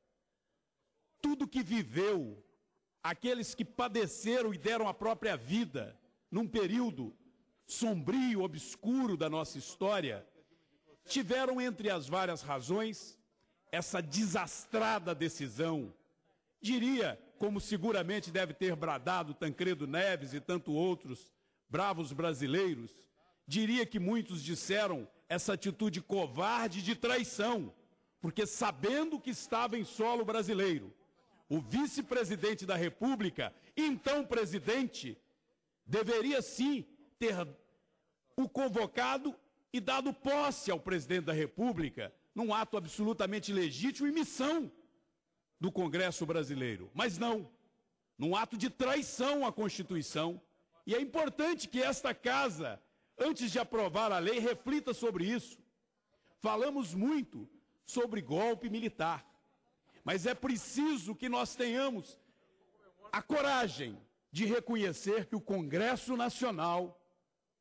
tudo que viveu, aqueles que padeceram e deram a própria vida num período sombrio, obscuro da nossa história, tiveram entre as várias razões essa desastrada decisão. Diria, como seguramente deve ter bradado Tancredo Neves e tanto outros bravos brasileiros, diria que muitos disseram essa atitude covarde de traição, porque sabendo que estava em solo brasileiro, o vice-presidente da República, então presidente, deveria sim ter o convocado e dado posse ao presidente da República, num ato absolutamente legítimo e missão do Congresso brasileiro. Mas não, num ato de traição à Constituição. E é importante que esta casa, antes de aprovar a lei, reflita sobre isso. Falamos muito sobre golpe militar, mas é preciso que nós tenhamos a coragem de reconhecer que o Congresso Nacional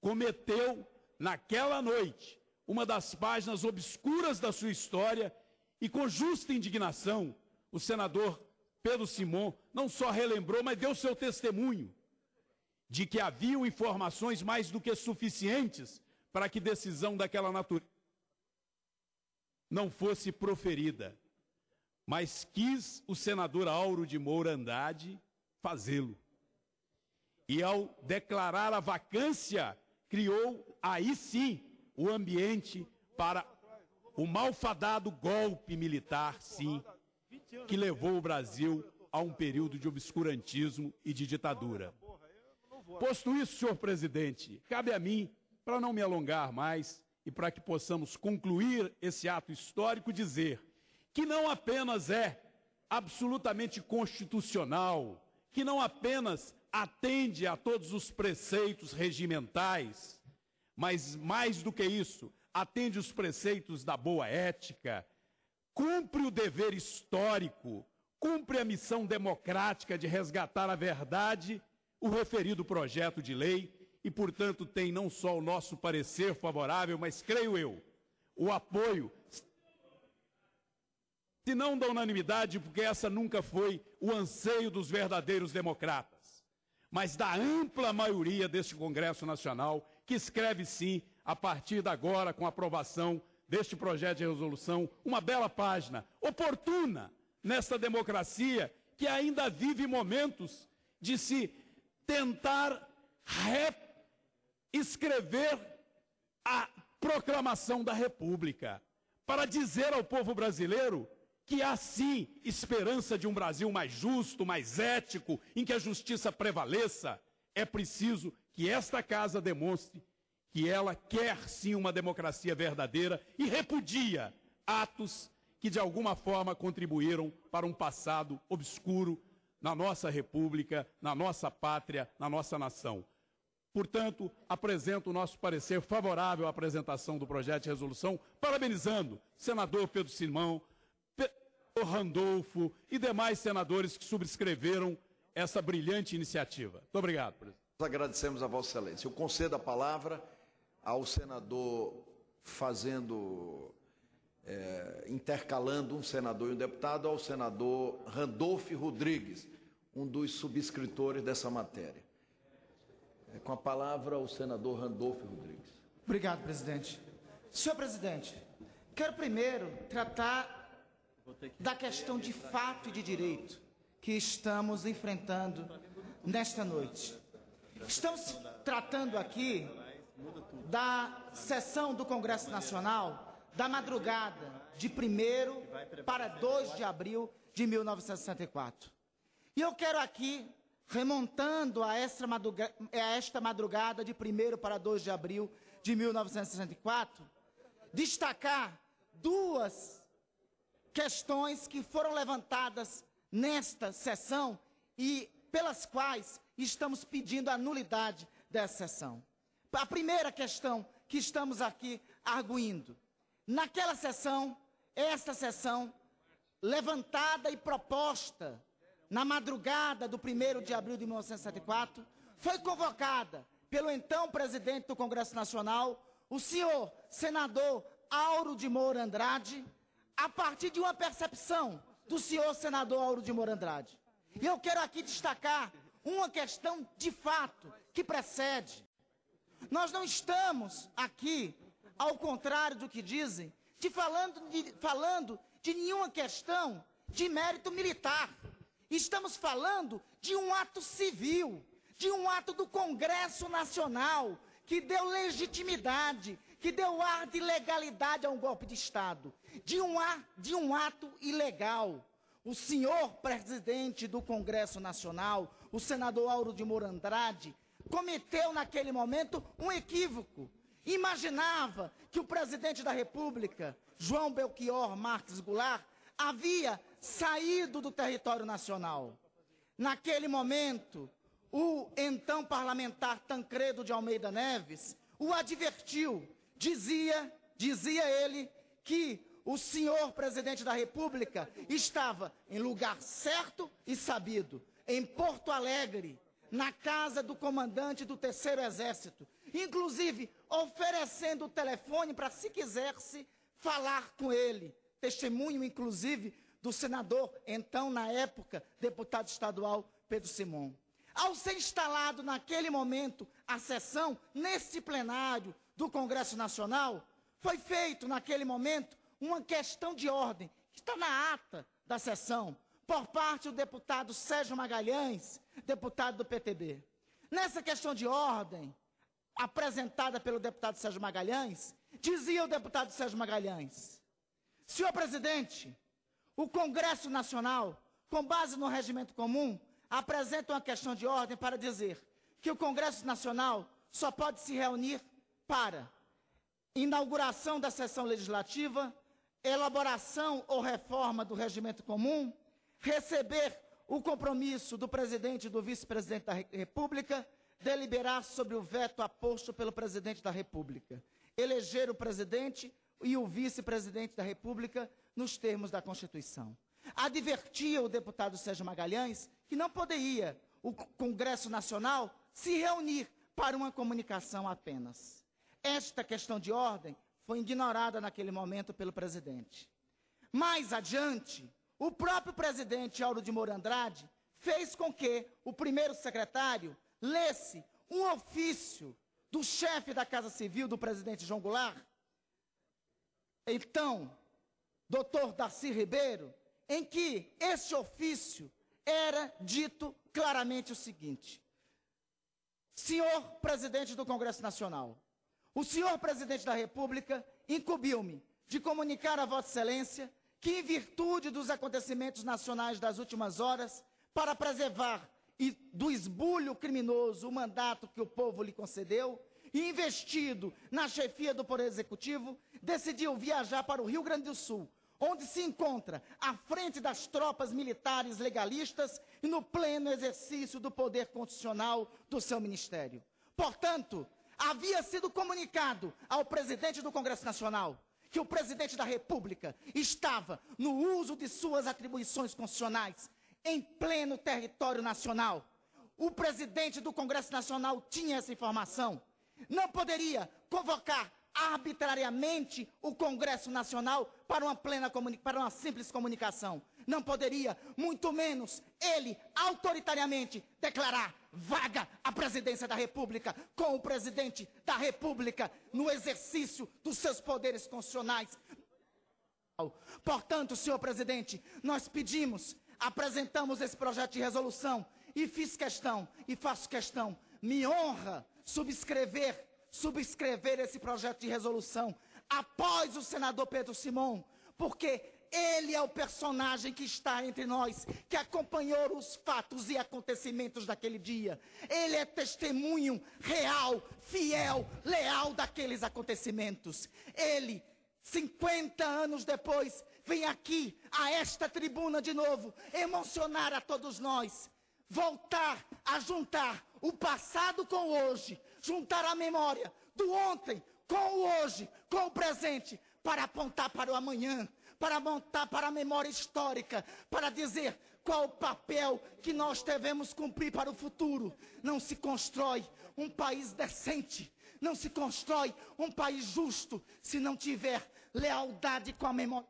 cometeu, naquela noite, uma das páginas obscuras da sua história, e com justa indignação, o senador Pedro Simon não só relembrou, mas deu seu testemunho de que haviam informações mais do que suficientes para que decisão daquela natureza não fosse proferida. Mas quis o senador Auro de Moura Andrade fazê-lo. E ao declarar a vacância, criou aí sim o ambiente para o malfadado golpe militar, sim, que levou o Brasil a um período de obscurantismo e de ditadura. Posto isso, senhor presidente, cabe a mim, para não me alongar mais e para que possamos concluir esse ato histórico, dizer que não apenas é absolutamente constitucional, que não apenas atende a todos os preceitos regimentais, mas mais do que isso, atende os preceitos da boa ética, cumpre o dever histórico, cumpre a missão democrática de resgatar a verdade, o referido projeto de lei, e, portanto, tem não só o nosso parecer favorável, mas, creio eu, o apoio, se não da unanimidade, porque essa nunca foi o anseio dos verdadeiros democratas, mas da ampla maioria deste Congresso Nacional, que escreve sim, a partir de agora, com a aprovação deste projeto de resolução, uma bela página, oportuna, nesta democracia que ainda vive momentos de se tentar reescrever a proclamação da República, para dizer ao povo brasileiro que há sim esperança de um Brasil mais justo, mais ético, em que a justiça prevaleça. É preciso que esta casa demonstre que ela quer sim uma democracia verdadeira e repudia atos que de alguma forma contribuíram para um passado obscuro na nossa República, na nossa pátria, na nossa nação. Portanto, apresento o nosso parecer favorável à apresentação do projeto de resolução, parabenizando o senador Pedro Simão, o Randolfo e demais senadores que subscreveram essa brilhante iniciativa. Muito obrigado, presidente. Nós agradecemos a Vossa Excelência. Eu concedo a palavra ao senador fazendo intercalando um senador e um deputado, ao senador Randolfo Rodrigues, um dos subscritores dessa matéria. Com a palavra, o senador Randolfo Rodrigues. Obrigado, presidente. Senhor presidente, quero primeiro tratar da questão de fato e de direito que estamos enfrentando nesta noite. Estamos tratando aqui da sessão do Congresso Nacional da madrugada de 1º para 2 de abril de 1964. E eu quero aqui, remontando a esta madrugada de 1º para 2 de abril de 1964, destacar duas questões que foram levantadas nesta sessão e pelas quais estamos pedindo a nulidade dessa sessão. A primeira questão que estamos aqui arguindo. Naquela sessão, esta sessão, levantada e proposta na madrugada do 1º de abril de 1964, foi convocada pelo então presidente do Congresso Nacional, o senhor senador Auro de Moura Andrade, a partir de uma percepção do senhor senador Auro de Moura Andrade. E eu quero aqui destacar uma questão de fato que precede. Nós não estamos aqui, ao contrário do que dizem, falando de nenhuma questão de mérito militar. Estamos falando de um ato civil, de um ato do Congresso Nacional, que deu legitimidade, que deu ar de legalidade a um golpe de Estado, de um ato ilegal. O senhor presidente do Congresso Nacional, o senador Auro de Moura Andrade, cometeu naquele momento um equívoco. Imaginava que o presidente da República, João Belchior Marques Goulart, havia saído do território nacional. Naquele momento, o então parlamentar Tancredo de Almeida Neves o advertiu. Dizia ele que o senhor presidente da República estava em lugar certo e sabido, em Porto Alegre, na casa do comandante do 3º Exército, inclusive oferecendo o telefone para, se quisesse, falar com ele. Testemunho, inclusive, do senador, então, na época, deputado estadual Pedro Simão. Ao ser instalado naquele momento a sessão, nesse plenário do Congresso Nacional, foi feito naquele momento uma questão de ordem, que está na ata da sessão, por parte do deputado Sérgio Magalhães, deputado do PTB. Nessa questão de ordem, apresentada pelo deputado Sérgio Magalhães, dizia o deputado Sérgio Magalhães: senhor presidente, o Congresso Nacional, com base no regimento comum, apresenta uma questão de ordem para dizer que o Congresso Nacional só pode se reunir para inauguração da sessão legislativa, elaboração ou reforma do regimento comum, receber o compromisso do presidente e do vice-presidente da República, deliberar sobre o veto aposto pelo presidente da República, eleger o presidente e o vice-presidente da República nos termos da Constituição. Advertia o deputado Sérgio Magalhães que não poderia o Congresso Nacional se reunir para uma comunicação apenas. Esta questão de ordem foi ignorada naquele momento pelo presidente. Mais adiante, o próprio presidente Auro de Moura Andrade fez com que o primeiro secretário lesse um ofício do chefe da Casa Civil, do presidente João Goulart, então, doutor Darcy Ribeiro, em que esse ofício era dito claramente o seguinte: senhor presidente do Congresso Nacional, o senhor presidente da República incumbiu-me de comunicar a Vossa Excelência que, em virtude dos acontecimentos nacionais das últimas horas, para preservar do esbulho criminoso o mandato que o povo lhe concedeu, e investido na chefia do Poder Executivo, decidiu viajar para o Rio Grande do Sul, onde se encontra à frente das tropas militares legalistas e no pleno exercício do poder constitucional do seu ministério. Portanto, havia sido comunicado ao presidente do Congresso Nacional que o presidente da República estava no uso de suas atribuições constitucionais em pleno território nacional. O presidente do Congresso Nacional tinha essa informação. Não poderia convocar arbitrariamente o Congresso Nacional para uma simples comunicação. Não poderia, muito menos, ele, autoritariamente, declarar vaga a presidência da República com o presidente da República no exercício dos seus poderes constitucionais. Portanto, senhor presidente, nós apresentamos esse projeto de resolução e fiz questão, e faço questão, me honra subscrever esse projeto de resolução após o senador Pedro Simon, porque ele é o personagem que está entre nós, que acompanhou os fatos e acontecimentos daquele dia. Ele é testemunho real, fiel, leal daqueles acontecimentos. Ele, 50 anos depois, vem aqui, a esta tribuna de novo, emocionar a todos nós, voltar a juntar o passado com o hoje, juntar a memória do ontem com o hoje, com o presente, para apontar para o amanhã, para montar para a memória histórica, para dizer qual o papel que nós devemos cumprir para o futuro. Não se constrói um país decente, não se constrói um país justo, se não tiver lealdade com a memória.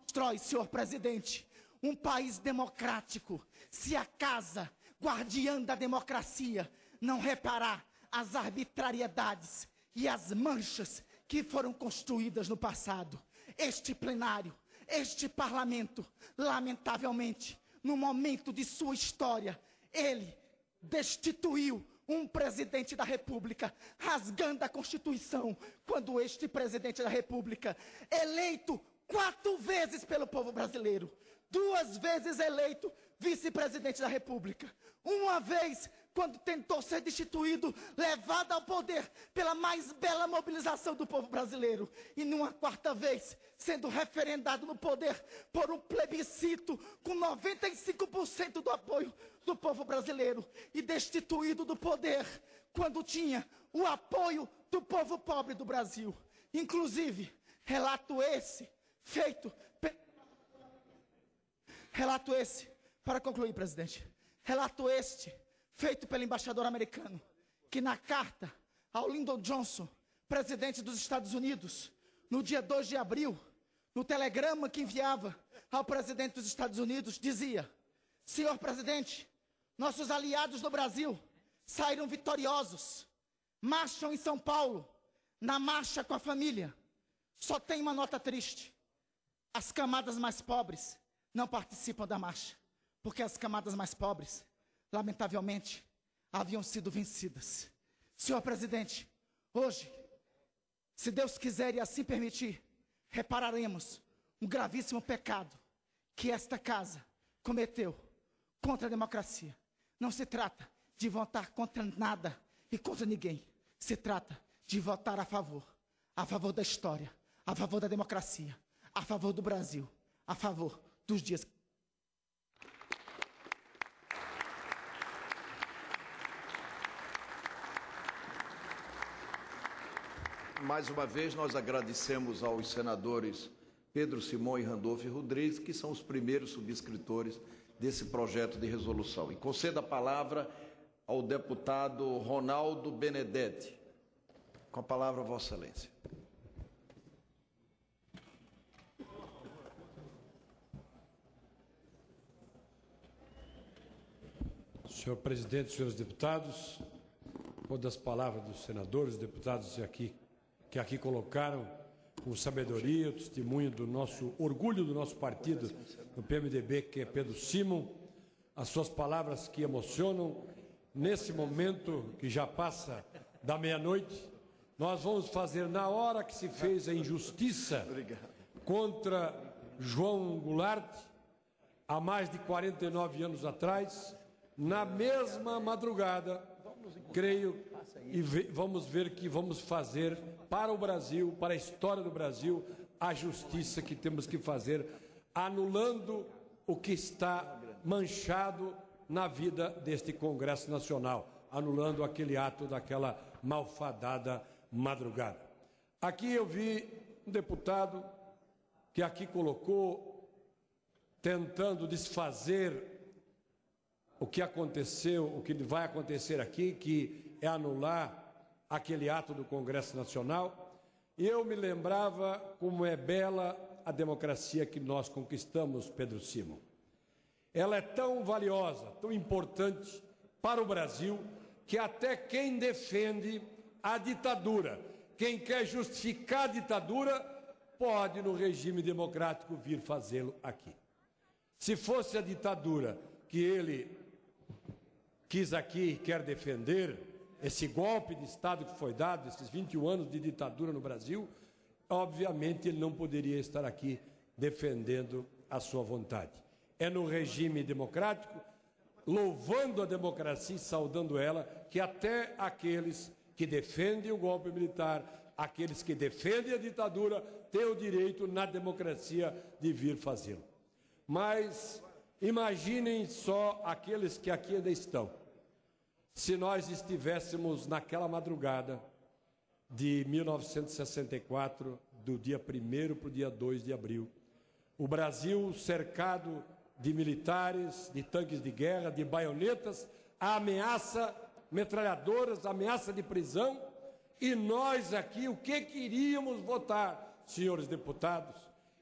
Constrói, senhor presidente, um país democrático, se a casa guardiã da democracia não reparar as arbitrariedades e as manchas que foram construídas no passado. Este plenário, este parlamento, lamentavelmente, no momento de sua história, ele destituiu um presidente da República, rasgando a Constituição, quando este presidente da República, eleito 4 vezes pelo povo brasileiro, 2 vezes eleito vice-presidente da República, uma vez quando tentou ser destituído, levado ao poder pela mais bela mobilização do povo brasileiro, e numa 4ª vez, sendo referendado no poder por um plebiscito com 95% do apoio do povo brasileiro, e destituído do poder quando tinha o apoio do povo pobre do Brasil. Inclusive, relato esse, para concluir, presidente, relato este, feito pelo embaixador americano, que na carta ao Lyndon Johnson, presidente dos Estados Unidos, no dia 2 de abril, no telegrama que enviava ao presidente dos Estados Unidos, dizia: senhor presidente, nossos aliados no Brasil saíram vitoriosos, marcham em São Paulo, na marcha com a família. Só tem uma nota triste: as camadas mais pobres não participam da marcha, porque as camadas mais pobres, lamentavelmente, haviam sido vencidas. Senhor presidente, hoje, se Deus quiser e assim permitir, repararemos um gravíssimo pecado que esta casa cometeu contra a democracia. Não se trata de votar contra nada e contra ninguém. Se trata de votar a favor da história, a favor da democracia, a favor do Brasil, a favor dos dias. Mais uma vez, nós agradecemos aos senadores Pedro Simon e Randolfo Rodrigues, que são os primeiros subscritores desse projeto de resolução. E conceda a palavra ao deputado Ronaldo Benedetti. Com a palavra, Vossa Excelência. Senhor presidente, senhores deputados, uma das palavras dos senadores, deputados que aqui colocaram com sabedoria o testemunho do nosso orgulho do nosso partido, do PMDB, que é Pedro Simon, as suas palavras que emocionam nesse momento que já passa da meia-noite. Nós vamos fazer na hora que se fez a injustiça contra João Goulart, há mais de 49 anos atrás, na mesma madrugada, creio, e vamos ver que vamos fazer para o Brasil, para a história do Brasil, a justiça que temos que fazer, anulando o que está manchado na vida deste Congresso Nacional, anulando aquele ato daquela malfadada madrugada. Aqui eu vi um deputado que aqui colocou, tentando desfazer o que aconteceu, o que vai acontecer aqui, que é anular aquele ato do Congresso Nacional, e eu me lembrava como é bela a democracia que nós conquistamos, Pedro Simon. Ela é tão valiosa, tão importante para o Brasil, que até quem defende a ditadura, quem quer justificar a ditadura, pode, no regime democrático, vir fazê-lo aqui. Se fosse a ditadura que ele quis aqui, quer defender, esse golpe de Estado que foi dado, esses 21 anos de ditadura no Brasil, obviamente ele não poderia estar aqui defendendo a sua vontade. É no regime democrático, louvando a democracia e saudando ela, que até aqueles que defendem o golpe militar, aqueles que defendem a ditadura, têm o direito, na democracia, de vir fazê-lo. Mas imaginem só aqueles que aqui ainda estão. Se nós estivéssemos naquela madrugada de 1964, do dia 1º para o dia 2 de abril, o Brasil cercado de militares, de tanques de guerra, de baionetas, a ameaça, metralhadoras, ameaça de prisão, e nós aqui, o que queríamos votar, senhores deputados?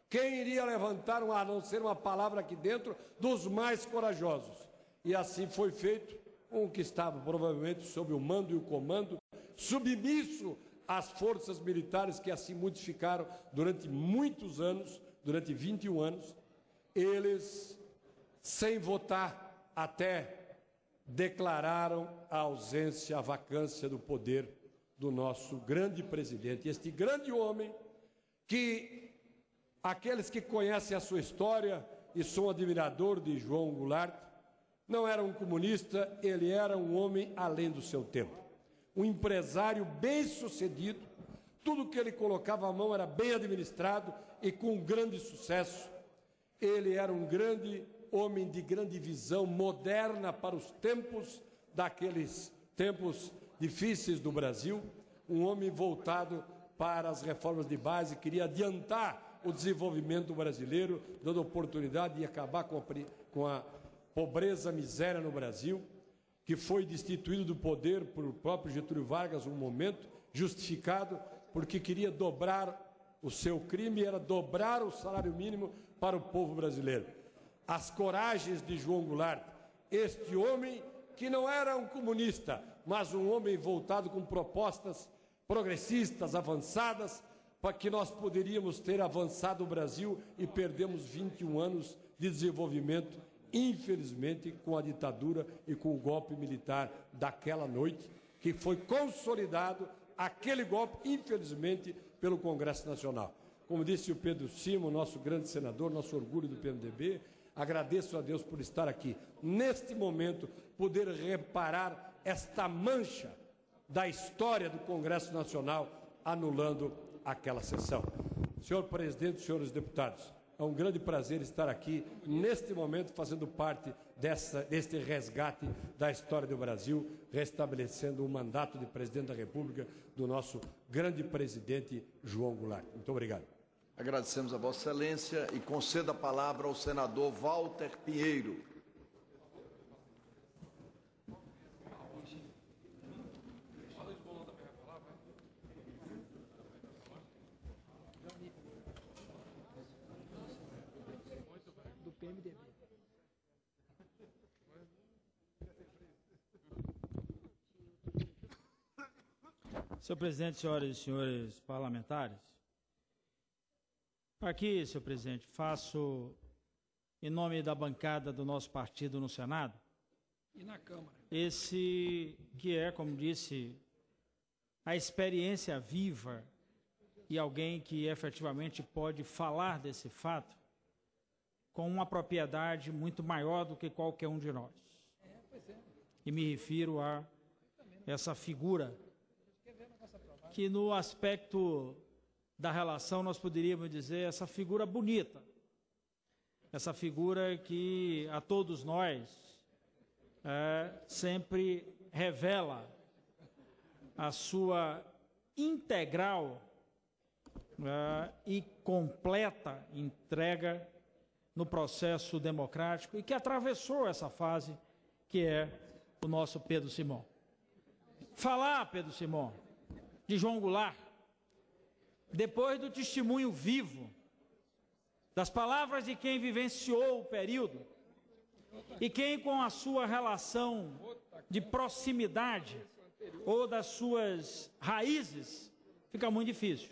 Quem iria levantar, a não ser uma palavra aqui dentro, dos mais corajosos? E assim foi feito, um que estava provavelmente sob o mando e o comando, submisso às forças militares que assim modificaram durante muitos anos, durante 21 anos, eles, sem votar, até declararam a ausência, a vacância do poder do nosso grande presidente. Este grande homem que aqueles que conhecem a sua história, e sou admirador de João Goulart, não era um comunista, ele era um homem além do seu tempo. Um empresário bem-sucedido, tudo que ele colocava à mão era bem administrado e com grande sucesso. Ele era um grande homem de grande visão moderna para os tempos daqueles tempos difíceis do Brasil, um homem voltado para as reformas de base, queria adiantar o desenvolvimento brasileiro, dando oportunidade de acabar com a pobreza, a miséria no Brasil, que foi destituído do poder por próprio Getúlio Vargas, um momento justificado, porque queria dobrar o seu crime, era dobrar o salário mínimo para o povo brasileiro. As coragens de João Goulart, este homem que não era um comunista, mas um homem voltado com propostas progressistas, avançadas, para que nós poderíamos ter avançado o Brasil, e perdemos 21 anos de desenvolvimento, infelizmente, com a ditadura e com o golpe militar daquela noite, que foi consolidado, aquele golpe, infelizmente, pelo Congresso Nacional. Como disse o Pedro Simon, nosso grande senador, nosso orgulho do PMDB, agradeço a Deus por estar aqui, neste momento, poder reparar esta mancha da história do Congresso Nacional, anulando aquela sessão. Senhor presidente, senhores deputados, é um grande prazer estar aqui, neste momento, fazendo parte deste resgate da história do Brasil, restabelecendo o mandato de presidente da República do nosso grande presidente João Goulart. Muito obrigado. Agradecemos a Vossa Excelência e concedo a palavra ao senador Walter Pinheiro. Senhor presidente, senhoras e senhores parlamentares, aqui, senhor presidente, faço, em nome da bancada do nosso partido no Senado, e na Câmara, esse que é, como disse, a experiência viva e alguém que efetivamente pode falar desse fato com uma propriedade muito maior do que qualquer um de nós. E me refiro a essa figura que, no aspecto da relação, nós poderíamos dizer essa figura bonita, essa figura que a todos nós sempre revela a sua integral e completa entrega no processo democrático e que atravessou essa fase, que é o nosso Pedro Simon. Falar, Pedro Simon, de João Goulart, depois do testemunho vivo, das palavras de quem vivenciou o período e quem, com a sua relação de proximidade ou das suas raízes, fica muito difícil.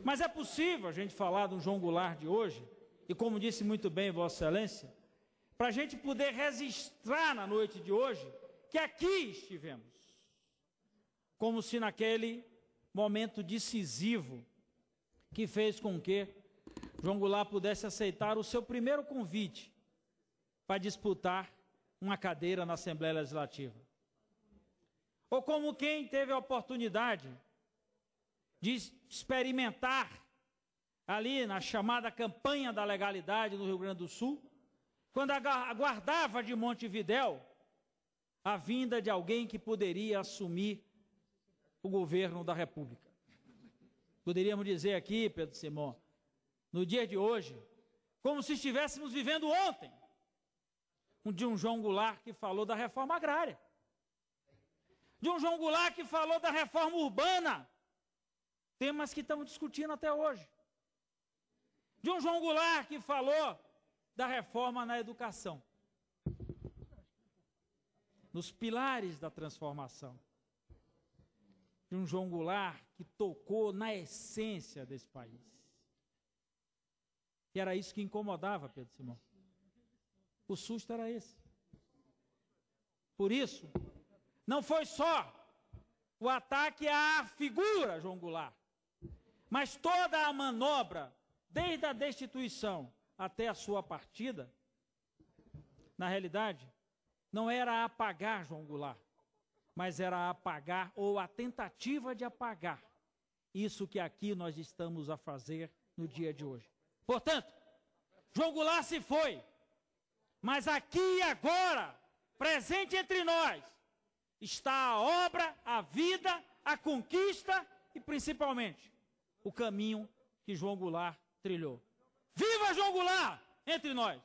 Mas é possível a gente falar do João Goulart de hoje, e como disse muito bem Vossa Excelência, para a gente poder registrar na noite de hoje que aqui estivemos, como se naquele momento decisivo que fez com que João Goulart pudesse aceitar o seu primeiro convite para disputar uma cadeira na Assembleia Legislativa. Ou como quem teve a oportunidade de experimentar ali na chamada campanha da legalidade no Rio Grande do Sul, quando aguardava de Montevidéu a vinda de alguém que poderia assumir o governo da República. Poderíamos dizer aqui, Pedro Simão, no dia de hoje, como se estivéssemos vivendo ontem, de um João Goulart que falou da reforma agrária, de um João Goulart que falou da reforma urbana, temas que estamos discutindo até hoje, de um João Goulart que falou da reforma na educação, nos pilares da transformação, de um João Goulart que tocou na essência desse país. E era isso que incomodava Pedro Simão. O susto era esse. Por isso, não foi só o ataque à figura João Goulart, mas toda a manobra, desde a destituição até a sua partida, na realidade, não era apagar João Goulart, mas era apagar, ou a tentativa de apagar, isso que aqui nós estamos a fazer no dia de hoje. Portanto, João Goulart se foi, mas aqui e agora, presente entre nós, está a obra, a vida, a conquista e, principalmente, o caminho que João Goulart trilhou. Viva João Goulart entre nós!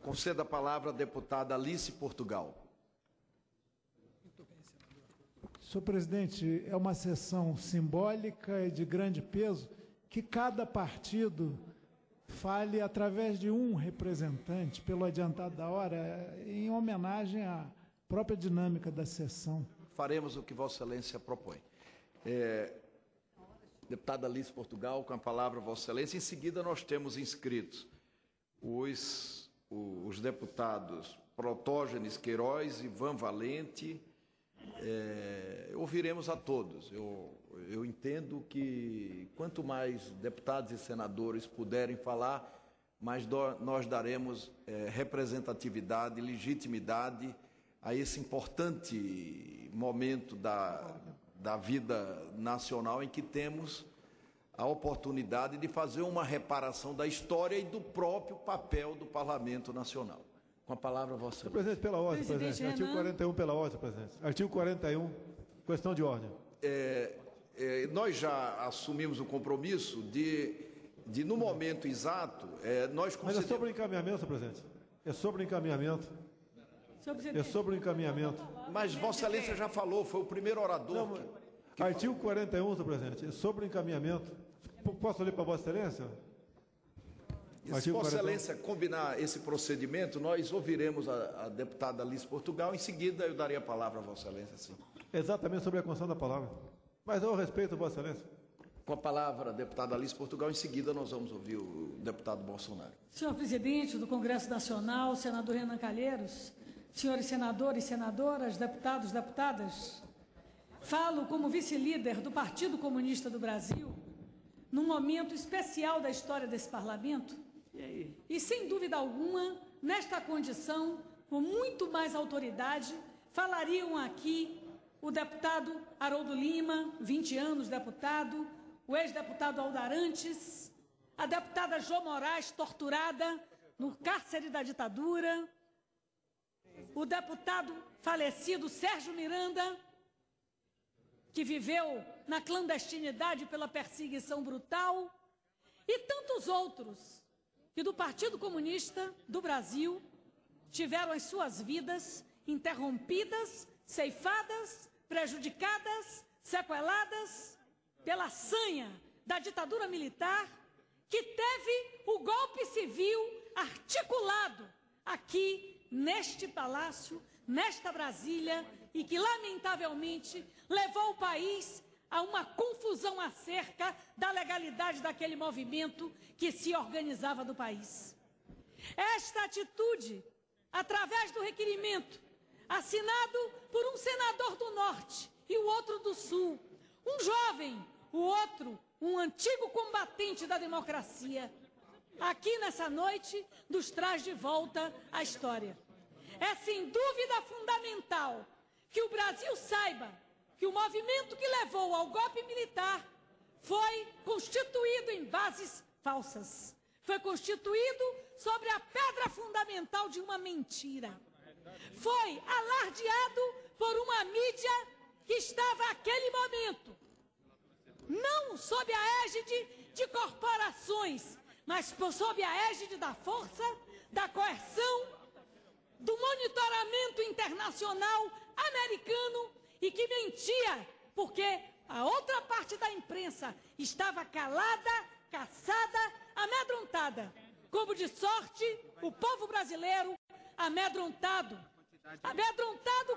Conceda a palavra à deputada Alice Portugal. Senhor presidente, é uma sessão simbólica e de grande peso que cada partido fale através de um representante, pelo adiantado da hora, em homenagem à própria dinâmica da sessão. Faremos o que Vossa Excelência propõe. Deputada Alice Portugal, com a palavra Vossa Excelência. Em seguida, nós temos inscritos os deputados Protógenes Queiroz, Ivan Valente. Ouviremos a todos. Eu entendo que quanto mais deputados e senadores puderem falar, mais nós daremos representatividade, legitimidade a esse importante momento da vida nacional em que temos a oportunidade de fazer uma reparação da história e do próprio papel do Parlamento Nacional. Com a palavra, Vossa Excelência. Presidente, pela ordem, presidente. Artigo 41, pela ordem, presidente. Artigo 41, questão de ordem. Nós já assumimos o compromisso de no momento exato, nós Mas é sobre o encaminhamento, senhor presidente. É sobre o encaminhamento. É sobre o encaminhamento. Mas Vossa Excelência já falou, foi o primeiro orador. Não, artigo 41, senhor presidente. É sobre o encaminhamento. Posso ler para Vossa Excelência? Se Vossa Excelência combinar esse procedimento, nós ouviremos a deputada Alice Portugal. Em seguida, eu darei a palavra a Vossa Excelência, sim. Exatamente sobre a concessão da palavra. Mas eu respeito Vossa Excelência. Com a palavra, a deputada Alice Portugal. Em seguida, nós vamos ouvir o deputado Bolsonaro. Senhor presidente do Congresso Nacional, senador Renan Calheiros, senhores senadores e senadoras, deputados, deputadas, falo como vice-líder do Partido Comunista do Brasil, num momento especial da história desse parlamento, e, sem dúvida alguma, nesta condição, com muito mais autoridade, falariam aqui o deputado Haroldo Lima, 20 anos deputado, o ex-deputado Aldarantes, a deputada Jô Moraes, torturada no cárcere da ditadura, o deputado falecido Sérgio Miranda, que viveu na clandestinidade pela perseguição brutal, e tantos outros que do Partido Comunista do Brasil tiveram as suas vidas interrompidas, ceifadas, prejudicadas, sequeladas pela sanha da ditadura militar, que teve o golpe civil articulado aqui neste palácio, nesta Brasília, e que lamentavelmente levou o país a uma confusão acerca da legalidade daquele movimento que se organizava do país. Esta atitude, através do requerimento assinado por um senador do Norte e o outro do Sul, um jovem, o outro um antigo combatente da democracia, aqui nessa noite nos traz de volta a história. É sem dúvida fundamental que o Brasil saiba que o movimento que levou ao golpe militar foi constituído em bases falsas. Foi constituído sobre a pedra fundamental de uma mentira. Foi alardeado por uma mídia que estava naquele momento não sob a égide de corporações, mas sob a égide da força, da coerção, do monitoramento internacional americano, e que mentia, porque a outra parte da imprensa estava calada, caçada, amedrontada. Como de sorte, o povo brasileiro amedrontado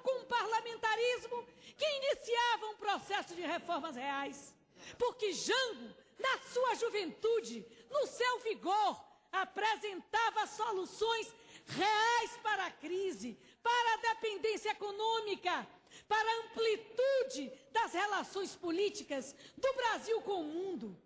com um parlamentarismo que iniciava um processo de reformas reais. Porque Jango, na sua juventude, no seu vigor, apresentava soluções reais para a crise, para a dependência econômica, para a amplitude das relações políticas do Brasil com o mundo.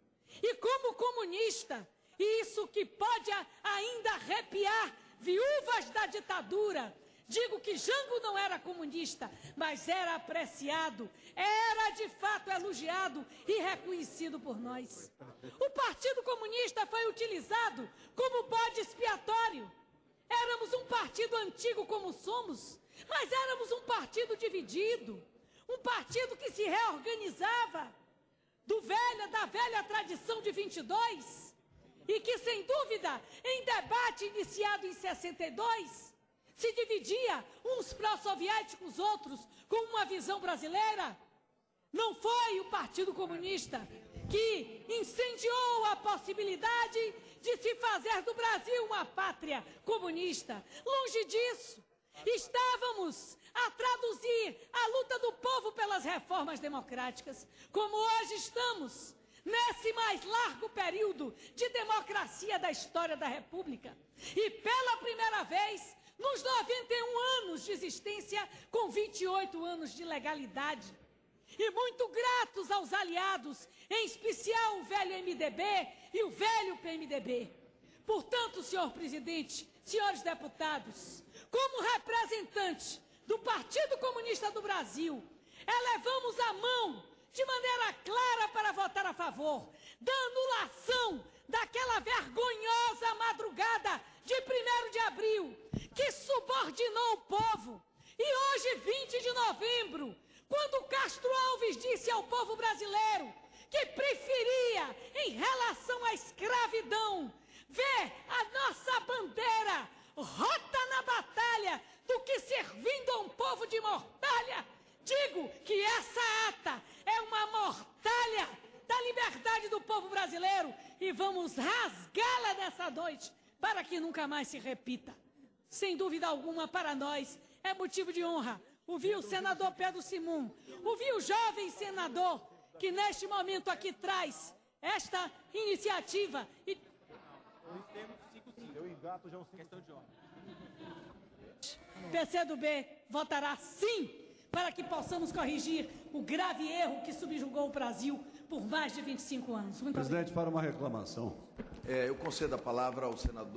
E como comunista, isso que pode ainda arrepiar viúvas da ditadura, digo que Jango não era comunista, mas era apreciado, era de fato elogiado e reconhecido por nós. O Partido Comunista foi utilizado como bode expiatório. Éramos um partido antigo como somos, mas éramos um partido dividido, um partido que se reorganizava da velha tradição de 22, e que, sem dúvida, em debate iniciado em 62, se dividia, uns pró-soviéticos, outros com uma visão brasileira. Não foi o Partido Comunista que incendiou a possibilidade de se fazer do Brasil uma pátria comunista. Longe disso. Estávamos a traduzir a luta do povo pelas reformas democráticas, como hoje estamos, nesse mais largo período de democracia da história da República. E pela primeira vez, nos 91 anos de existência, com 28 anos de legalidade. E muito gratos aos aliados, em especial o velho MDB e o velho PMDB. Portanto, senhor presidente, senhores deputados, como representante do Partido Comunista do Brasil, elevamos a mão de maneira clara para votar a favor da anulação daquela vergonhosa madrugada de 1º de abril, que subordinou o povo. E hoje, 20 de novembro, quando Castro Alves disse ao povo brasileiro que preferia, em relação à escravidão, ver a nossa bandeira rota na batalha do que servindo a um povo de mortalha, digo que essa ata é uma mortalha da liberdade do povo brasileiro e vamos rasgá-la nessa noite para que nunca mais se repita. Sem dúvida alguma, para nós, é motivo de honra ouvir o senador Pedro Simon, ouvir o jovem senador que neste momento aqui traz esta iniciativa. E... PCdoB votará sim para que possamos corrigir o grave erro que subjugou o Brasil por mais de 25 anos. Muito Presidente, obrigado. para uma reclamação. Eu concedo a palavra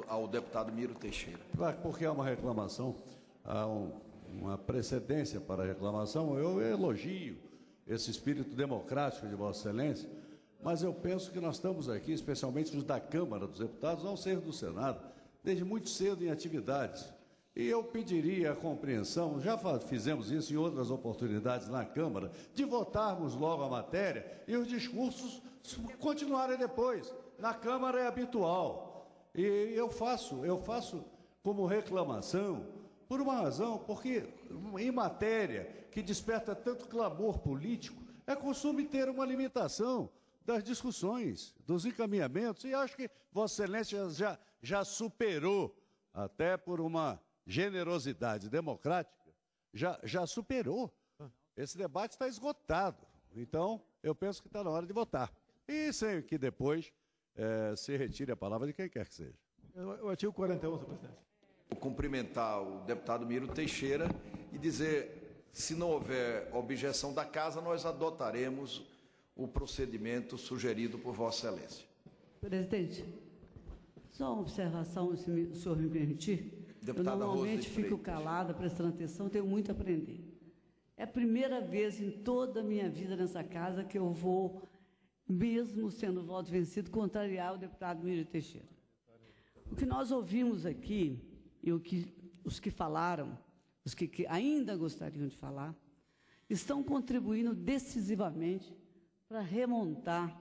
ao deputado Miro Teixeira. Claro, porque é uma reclamação, há uma precedência para a reclamação. Eu elogio esse espírito democrático de Vossa Excelência, mas eu penso que nós estamos aqui, especialmente os da Câmara dos Deputados, ao ser do Senado, desde muito cedo em atividades. E eu pediria a compreensão, já fizemos isso em outras oportunidades na Câmara, de votarmos logo a matéria e os discursos continuarem depois. Na Câmara é habitual. E eu faço como reclamação, por uma razão, porque em matéria que desperta tanto clamor político, é costume ter uma limitação das discussões, dos encaminhamentos, e acho que Vossa Excelência já superou, até por uma generosidade democrática, já superou. Esse debate está esgotado. Então, eu penso que está na hora de votar. E sem que depois se retire a palavra de quem quer que seja. O artigo 41, senhor presidente. Vou cumprimentar o deputado Miro Teixeira e dizer, se não houver objeção da casa, nós adotaremos o procedimento sugerido por Vossa Excelência. Presidente, só uma observação, se o senhor me permitir. Deputada eu normalmente Rose de fico Freitas. calada, prestando atenção, tenho muito a aprender. É a primeira vez em toda a minha vida nessa casa que eu vou, mesmo sendo voto vencido, contrariar o deputado Miro Teixeira. O que nós ouvimos aqui, e os que falaram, os que ainda gostariam de falar, estão contribuindo decisivamente para remontar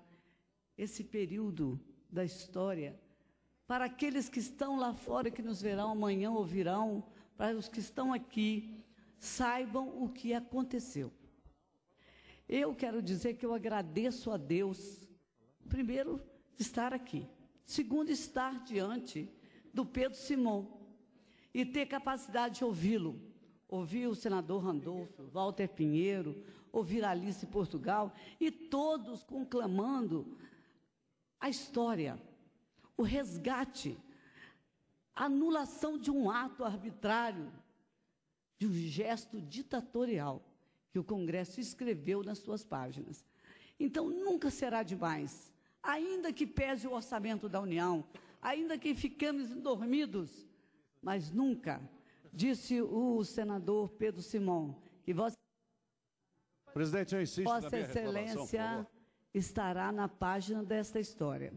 esse período da história para aqueles que estão lá fora, que nos verão amanhã ou virão, para os que estão aqui, saibam o que aconteceu. Eu quero dizer que eu agradeço a Deus, primeiro, de estar aqui. Segundo, estar diante do Pedro Simão e ter capacidade de ouvi-lo. Ouvir o senador Randolfo, Walter Pinheiro, ouvir Alice Portugal e todos conclamando a história, o resgate, a anulação de um ato arbitrário, de um gesto ditatorial que o Congresso escreveu nas suas páginas. Então, nunca será demais, ainda que pese o orçamento da União, ainda que fiquemos dormidos, mas nunca, disse o senador Pedro Simão, que Vossa Presidente, eu insisto na Vossa minha reclamação, Excelência por favor. estará na página desta história.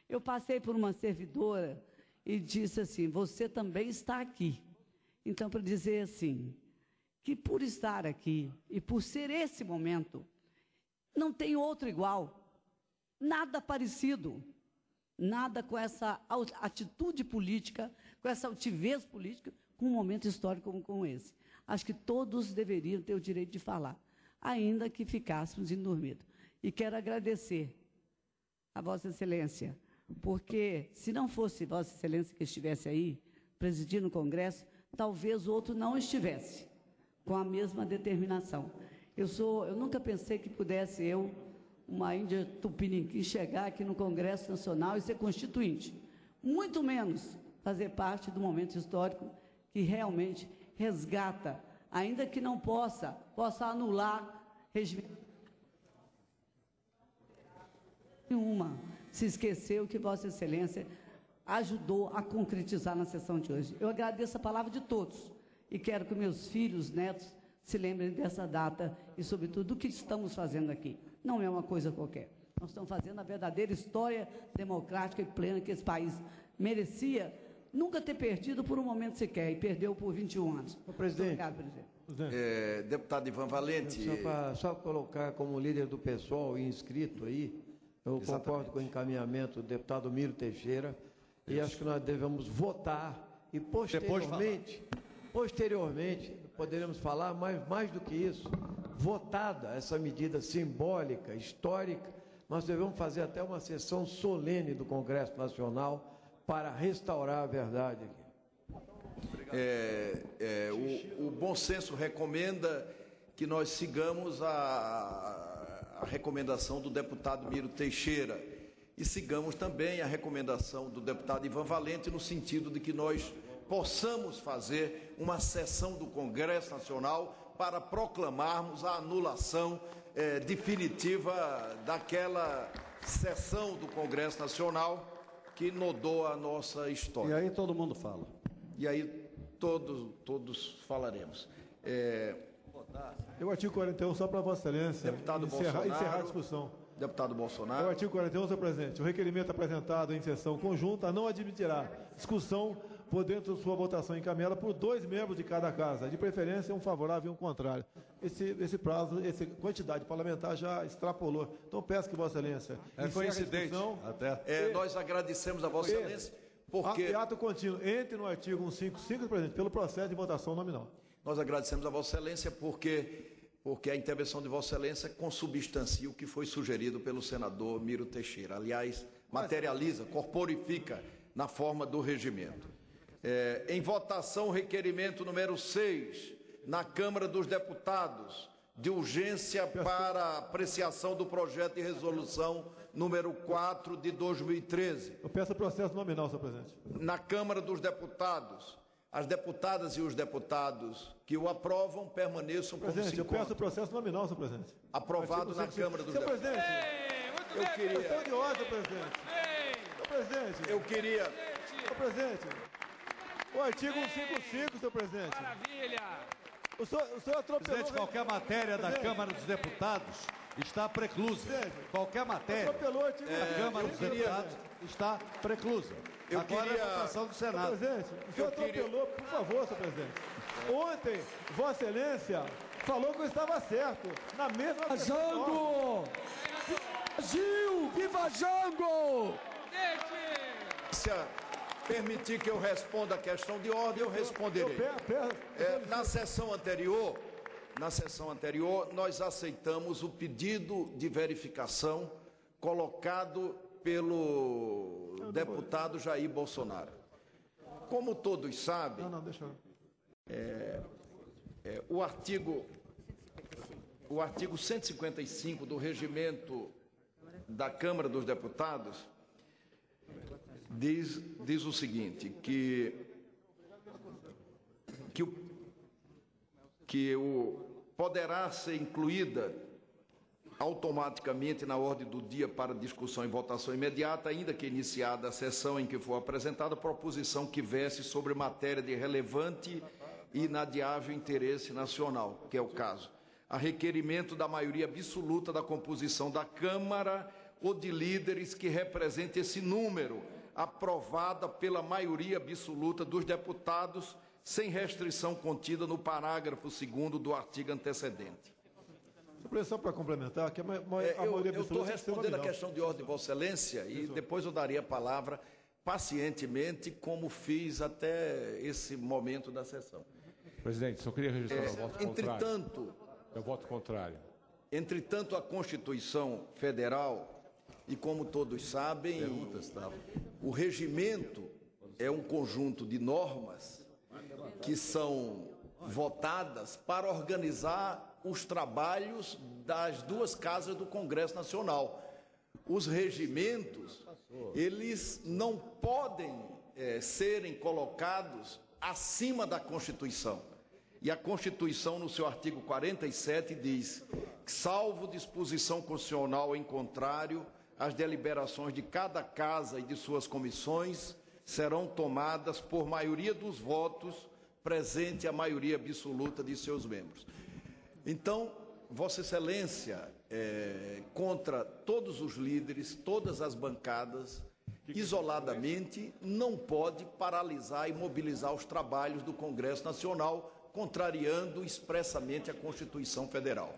Eu passei por uma servidora e disse assim, você também está aqui. Então, para dizer assim, que por estar aqui e por ser esse momento, não tem outro igual, nada parecido, nada com essa atitude política, com essa altivez política, com um momento histórico como esse. Acho que todos deveriam ter o direito de falar, ainda que ficássemos endormidos. E quero agradecer a Vossa Excelência, porque se não fosse Vossa Excelência que estivesse aí, presidindo o Congresso, talvez o outro não estivesse com a mesma determinação. Eu nunca pensei que pudesse eu, uma índia tupiniquim, chegar aqui no Congresso Nacional e ser constituinte, muito menos fazer parte do momento histórico que realmente resgata, ainda que não possa anular regime nenhuma. Se esqueceu que Vossa Excelência ajudou a concretizar na sessão de hoje. Eu agradeço a palavra de todos e quero que meus filhos, netos, se lembrem dessa data e, sobretudo, do que estamos fazendo aqui. Não é uma coisa qualquer. Nós estamos fazendo a verdadeira história democrática e plena que esse país merecia nunca ter perdido por um momento sequer, e perdeu por 21 anos. Presidente. Obrigado, presidente. Deputado Ivan Valente. Só colocar como líder do pessoal e inscrito aí, eu concordo com o encaminhamento do deputado Miro Teixeira. E acho que nós devemos votar e posteriormente, poderemos falar, mas mais do que isso, votada essa medida simbólica, histórica, nós devemos fazer até uma sessão solene do Congresso Nacional para restaurar a verdade aqui. O bom senso recomenda que nós sigamos a recomendação do deputado Miro Teixeira e sigamos também a recomendação do deputado Ivan Valente no sentido de que nós possamos fazer uma sessão do Congresso Nacional para proclamarmos a anulação definitiva daquela sessão do Congresso Nacional que nodou a nossa história. E aí todo mundo fala. E aí todos falaremos. O artigo 41, só para Vossa Excelência Deputado encerrar a discussão. Deputado Bolsonaro. O artigo 41, senhor presidente. O requerimento apresentado em sessão conjunta não admitirá discussão por dentro de sua votação encaminhada por 2 membros de cada casa, de preferência um favorável e um contrário. Esse prazo, essa quantidade parlamentar já extrapolou. Então peço que Vossa Excelência É coincidente. discussão. Nós agradecemos a Vossa Excelência porque... Ato contínuo, entre no artigo 155, presidente, pelo processo de votação nominal. Nós agradecemos a Vossa Excelência porque a intervenção de Vossa Excelência consubstancia o que foi sugerido pelo senador Miro Teixeira. Aliás, materializa, corporifica na forma do regimento. Em votação, o requerimento número 6, na Câmara dos Deputados, de urgência para apreciação do projeto de resolução número 4 de 2013. Eu peço processo nominal, senhor presidente. Na Câmara dos Deputados, as deputadas e os deputados que o aprovam permaneçam como se encontram. Eu peço processo nominal, senhor presidente. Aprovado na Câmara dos Deputados. Senhor presidente, eu queria... Questão de ordem, presidente. Senhor presidente. Eu queria... Senhor presidente, o artigo 155, senhor presidente. Maravilha! O senhor atropelou... Presidente, qualquer matéria da Câmara dos Deputados está preclusa. Qualquer matéria da Câmara dos Deputados está preclusa. Agora é a votação do Senado. Senhor presidente, o senhor atropelou, por favor, senhor presidente. Ontem, Vossa Excelência falou que eu estava certo. Na mesma... Jango! Gil! Viva Jango! Se permitir que eu responda a questão de ordem, eu responderei. Na sessão anterior, nós aceitamos o pedido de verificação colocado pelo deputado Jair Bolsonaro. Como todos sabem, o artigo 155 do regimento da Câmara dos Deputados diz o seguinte, que poderá ser incluída automaticamente na ordem do dia para discussão e votação imediata, ainda que iniciada a sessão em que for apresentada a proposição que verse sobre matéria de relevante e inadiável interesse nacional, que é o caso, a requerimento da maioria absoluta da composição da Câmara ou de líderes que represente esse número, aprovada pela maioria absoluta dos deputados, sem restrição contida no parágrafo 2º do artigo antecedente. Só para complementar, que eu estou respondendo a questão de ordem de Vossa Excelência e depois eu daria a palavra pacientemente, como fiz até esse momento da sessão. Presidente, só queria registrar o voto contrário. É o voto contrário. Entretanto, a Constituição Federal, e como todos sabem, o regimento é um conjunto de normas que são votadas para organizar os trabalhos das duas casas do Congresso Nacional. Os regimentos, eles não podem serem colocados acima da Constituição. E a Constituição, no seu artigo 47, diz que, salvo disposição constitucional em contrário, as deliberações de cada casa e de suas comissões serão tomadas por maioria dos votos, presente a maioria absoluta de seus membros. Então, Vossa Excelência, contra todos os líderes, todas as bancadas, isoladamente, não pode paralisar e mobilizar os trabalhos do Congresso Nacional, contrariando expressamente a Constituição Federal.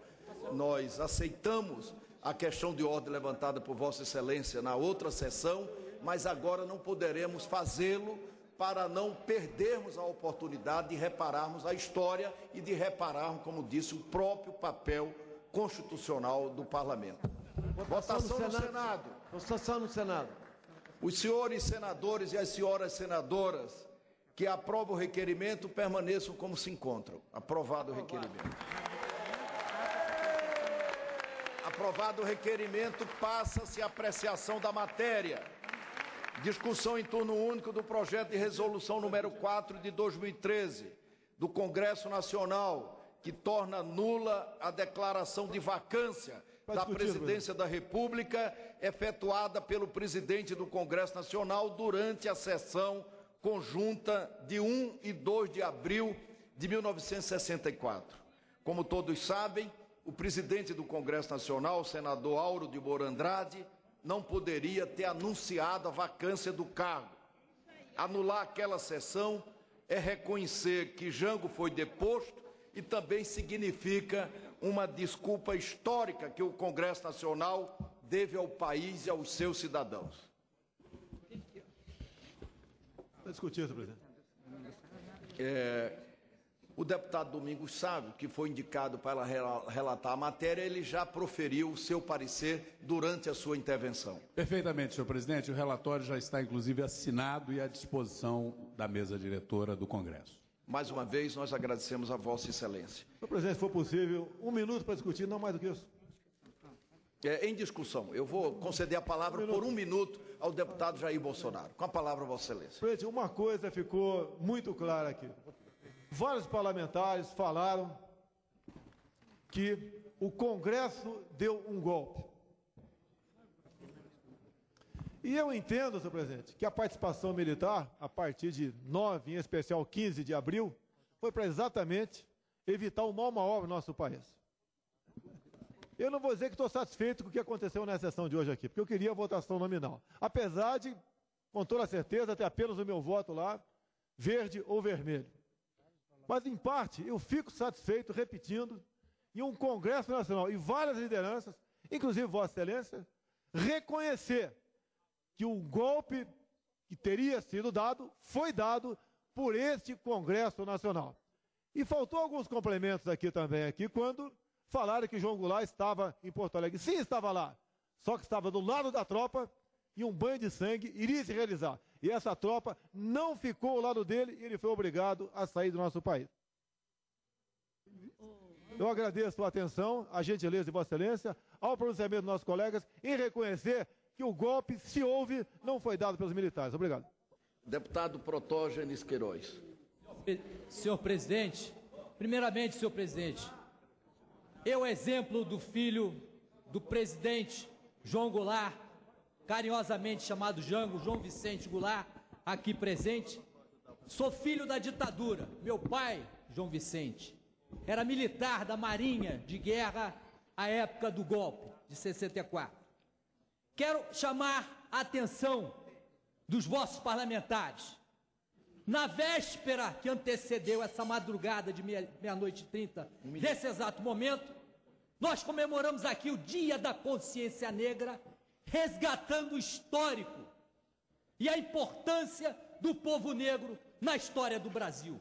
Nós aceitamos a questão de ordem levantada por Vossa Excelência na outra sessão, mas agora não poderemos fazê-lo para não perdermos a oportunidade de repararmos a história e de repararmos, como disse, o próprio papel constitucional do Parlamento. Votação no Senado. Votação no Senado. Os senhores senadores e as senhoras senadoras que aprovam o requerimento permaneçam como se encontram. Aprovado o requerimento. Aprovado o requerimento, passa-se a apreciação da matéria. Discussão em turno único do projeto de resolução número 4 de 2013 do Congresso Nacional, que torna nula a declaração de vacância da presidência da República efetuada pelo presidente do Congresso Nacional durante a sessão conjunta de 1 e 2 de abril de 1964. Como todos sabem, o presidente do Congresso Nacional, o senador Auro de Moura Andrade, não poderia ter anunciado a vacância do cargo. Anular aquela sessão é reconhecer que Jango foi deposto e também significa uma desculpa histórica que o Congresso Nacional deve ao país e aos seus cidadãos. Para discutir, senhor presidente. O deputado Domingos sabe que foi indicado para relatar a matéria, ele já proferiu o seu parecer durante a sua intervenção. Perfeitamente, senhor presidente. O relatório já está, inclusive, assinado e à disposição da mesa diretora do Congresso. Mais uma vez, nós agradecemos a Vossa Excelência. Senhor presidente, se for possível, 1 minuto para discutir, não mais do que isso. Em discussão, eu vou conceder a palavra por 1 minuto ao deputado Jair Bolsonaro. Com a palavra, Vossa Excelência. Presidente, uma coisa ficou muito clara aqui. Vários parlamentares falaram que o Congresso deu um golpe. E eu entendo, senhor presidente, que a participação militar, a partir de 9, em especial 15 de abril, foi para exatamente evitar o mal maior no nosso país. Eu não vou dizer que estou satisfeito com o que aconteceu na sessão de hoje aqui, porque eu queria a votação nominal. Apesar de, com toda certeza, ter apenas o meu voto lá, verde ou vermelho. Mas, em parte, eu fico satisfeito, repetindo, em um Congresso Nacional e várias lideranças, inclusive Vossa Excelência, reconhecer que o golpe que teria sido dado, foi dado por este Congresso Nacional. E faltou alguns complementos aqui também, quando falaram que João Goulart estava em Porto Alegre. Sim, estava lá, só que estava do lado da tropa e um banho de sangue iria se realizar. E essa tropa não ficou ao lado dele e ele foi obrigado a sair do nosso país. Eu agradeço a atenção, a gentileza de Vossa Excelência, ao pronunciamento dos nossos colegas em reconhecer que o golpe, se houve, não foi dado pelos militares. Obrigado. Deputado Protógenes Queiroz. Senhor presidente, primeiramente, senhor presidente, eu, exemplo do filho do presidente João Goulart, carinhosamente chamado Jango, João Vicente Goulart, aqui presente, sou filho da ditadura. Meu pai, João Vicente, era militar da Marinha de Guerra à época do golpe de 64. Quero chamar a atenção dos vossos parlamentares. Na véspera que antecedeu essa madrugada de meia-noite e 30, nesse exato momento, nós comemoramos aqui o Dia da Consciência Negra, resgatando o histórico e a importância do povo negro na história do Brasil.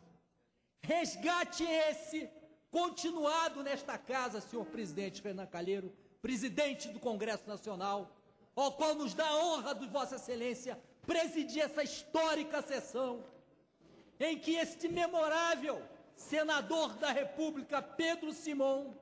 Resgate esse continuado nesta casa, senhor presidente Renan Calheiro, presidente do Congresso Nacional, ao qual nos dá a honra de Vossa Excelência presidir essa histórica sessão, em que este memorável senador da República, Pedro Simão,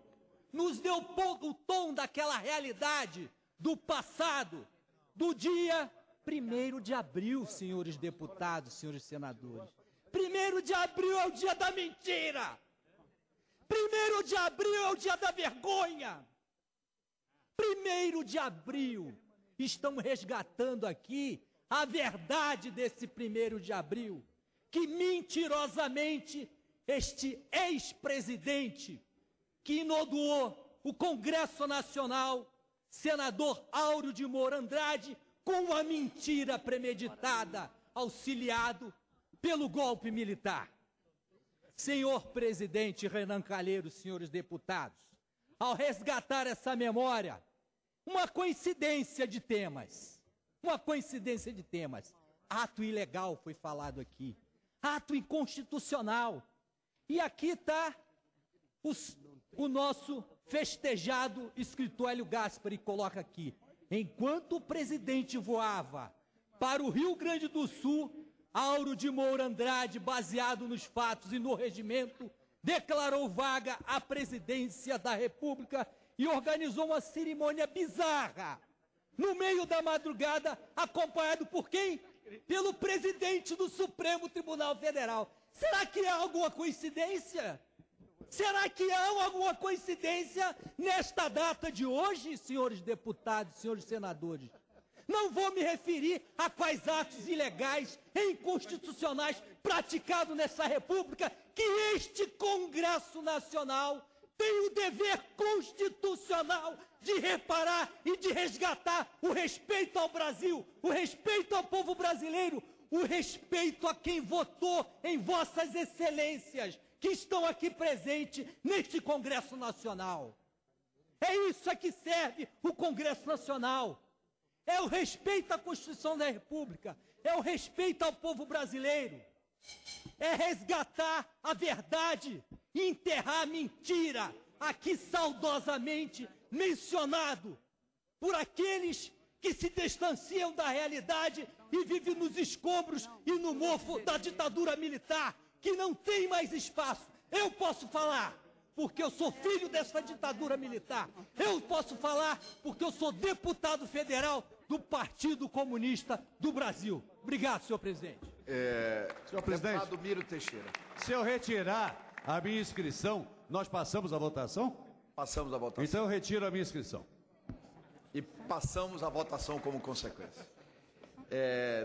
nos deu o tom daquela realidade do passado, do dia 1º de abril, senhores deputados, senhores senadores. 1º de abril é o dia da mentira. 1º de abril é o dia da vergonha. 1º de abril, estamos resgatando aqui a verdade desse 1º de abril, que mentirosamente este ex-presidente que inodoou o Congresso Nacional, senador Áureo de Moura Andrade, com uma mentira premeditada, auxiliado pelo golpe militar. Senhor presidente Renan Calheiro, senhores deputados, ao resgatar essa memória, uma coincidência de temas, ato ilegal foi falado aqui, ato inconstitucional, e aqui está o nosso festejado escritor Hélio Gaspari coloca aqui: enquanto o presidente voava para o Rio Grande do Sul, Áureo de Moura Andrade, baseado nos fatos e no regimento, declarou vaga a presidência da República e organizou uma cerimônia bizarra, no meio da madrugada, acompanhado por quem? Pelo presidente do Supremo Tribunal Federal. Será que há alguma coincidência? Será que há alguma coincidência nesta data de hoje, senhores deputados, senhores senadores? Não vou me referir a quais atos ilegais e inconstitucionais praticados nessa República, que este Congresso Nacional tem o dever constitucional de reparar e de resgatar o respeito ao Brasil, o respeito ao povo brasileiro, o respeito a quem votou em vossas excelências, que estão aqui presentes neste Congresso Nacional. É isso a que serve o Congresso Nacional. é o respeito à Constituição da República, é o respeito ao povo brasileiro, é resgatar a verdade e enterrar a mentira, aqui saudosamente mencionado por aqueles que se distanciam da realidade e vivem nos escombros e no mofo da ditadura militar, que não tem mais espaço. Eu posso falar, porque eu sou filho dessa ditadura militar. Eu posso falar, porque eu sou deputado federal do Partido Comunista do Brasil. Obrigado, senhor presidente. Senhor presidente, Deputado Miro Teixeira. se eu retirar a minha inscrição, nós passamos a votação? Passamos a votação. Então eu retiro a minha inscrição. E passamos a votação como consequência.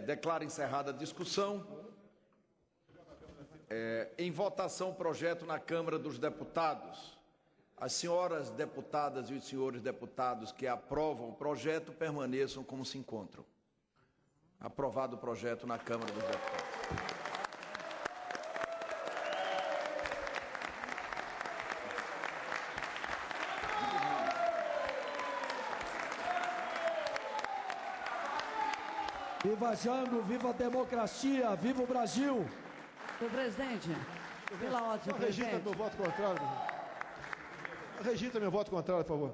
Declaro encerrada a discussão. Em votação, projeto na Câmara dos Deputados. As senhoras deputadas e os senhores deputados que aprovam o projeto permaneçam como se encontram. Aprovado o projeto na Câmara dos Deputados. Viva Jango, viva a democracia, viva o Brasil. Senhor presidente, pela ordem, senhor Registra presidente. meu voto contrário. Registra meu voto contrário, por favor.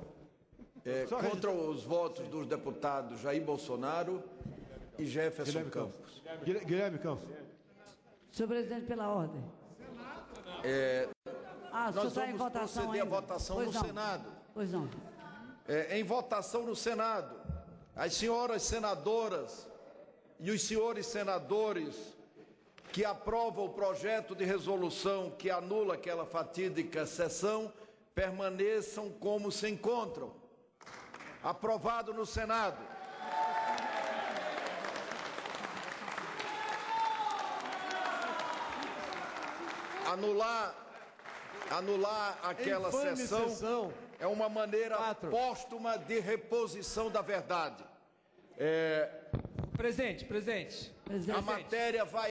Contra os votos dos deputados Jair Bolsonaro e Jefferson Campos. Guilherme Campos. Senhor presidente, pela ordem. o senhor Nós está em vamos votação proceder à ainda? votação Pois no não. Senado. Pois não. Em votação no Senado, as senhoras senadoras e os senhores senadores que aprovam o projeto de resolução que anula aquela fatídica sessão, permaneçam como se encontram. Aprovado no Senado. Anular aquela sessão é uma maneira póstuma de reposição da verdade. Presidente. A matéria vai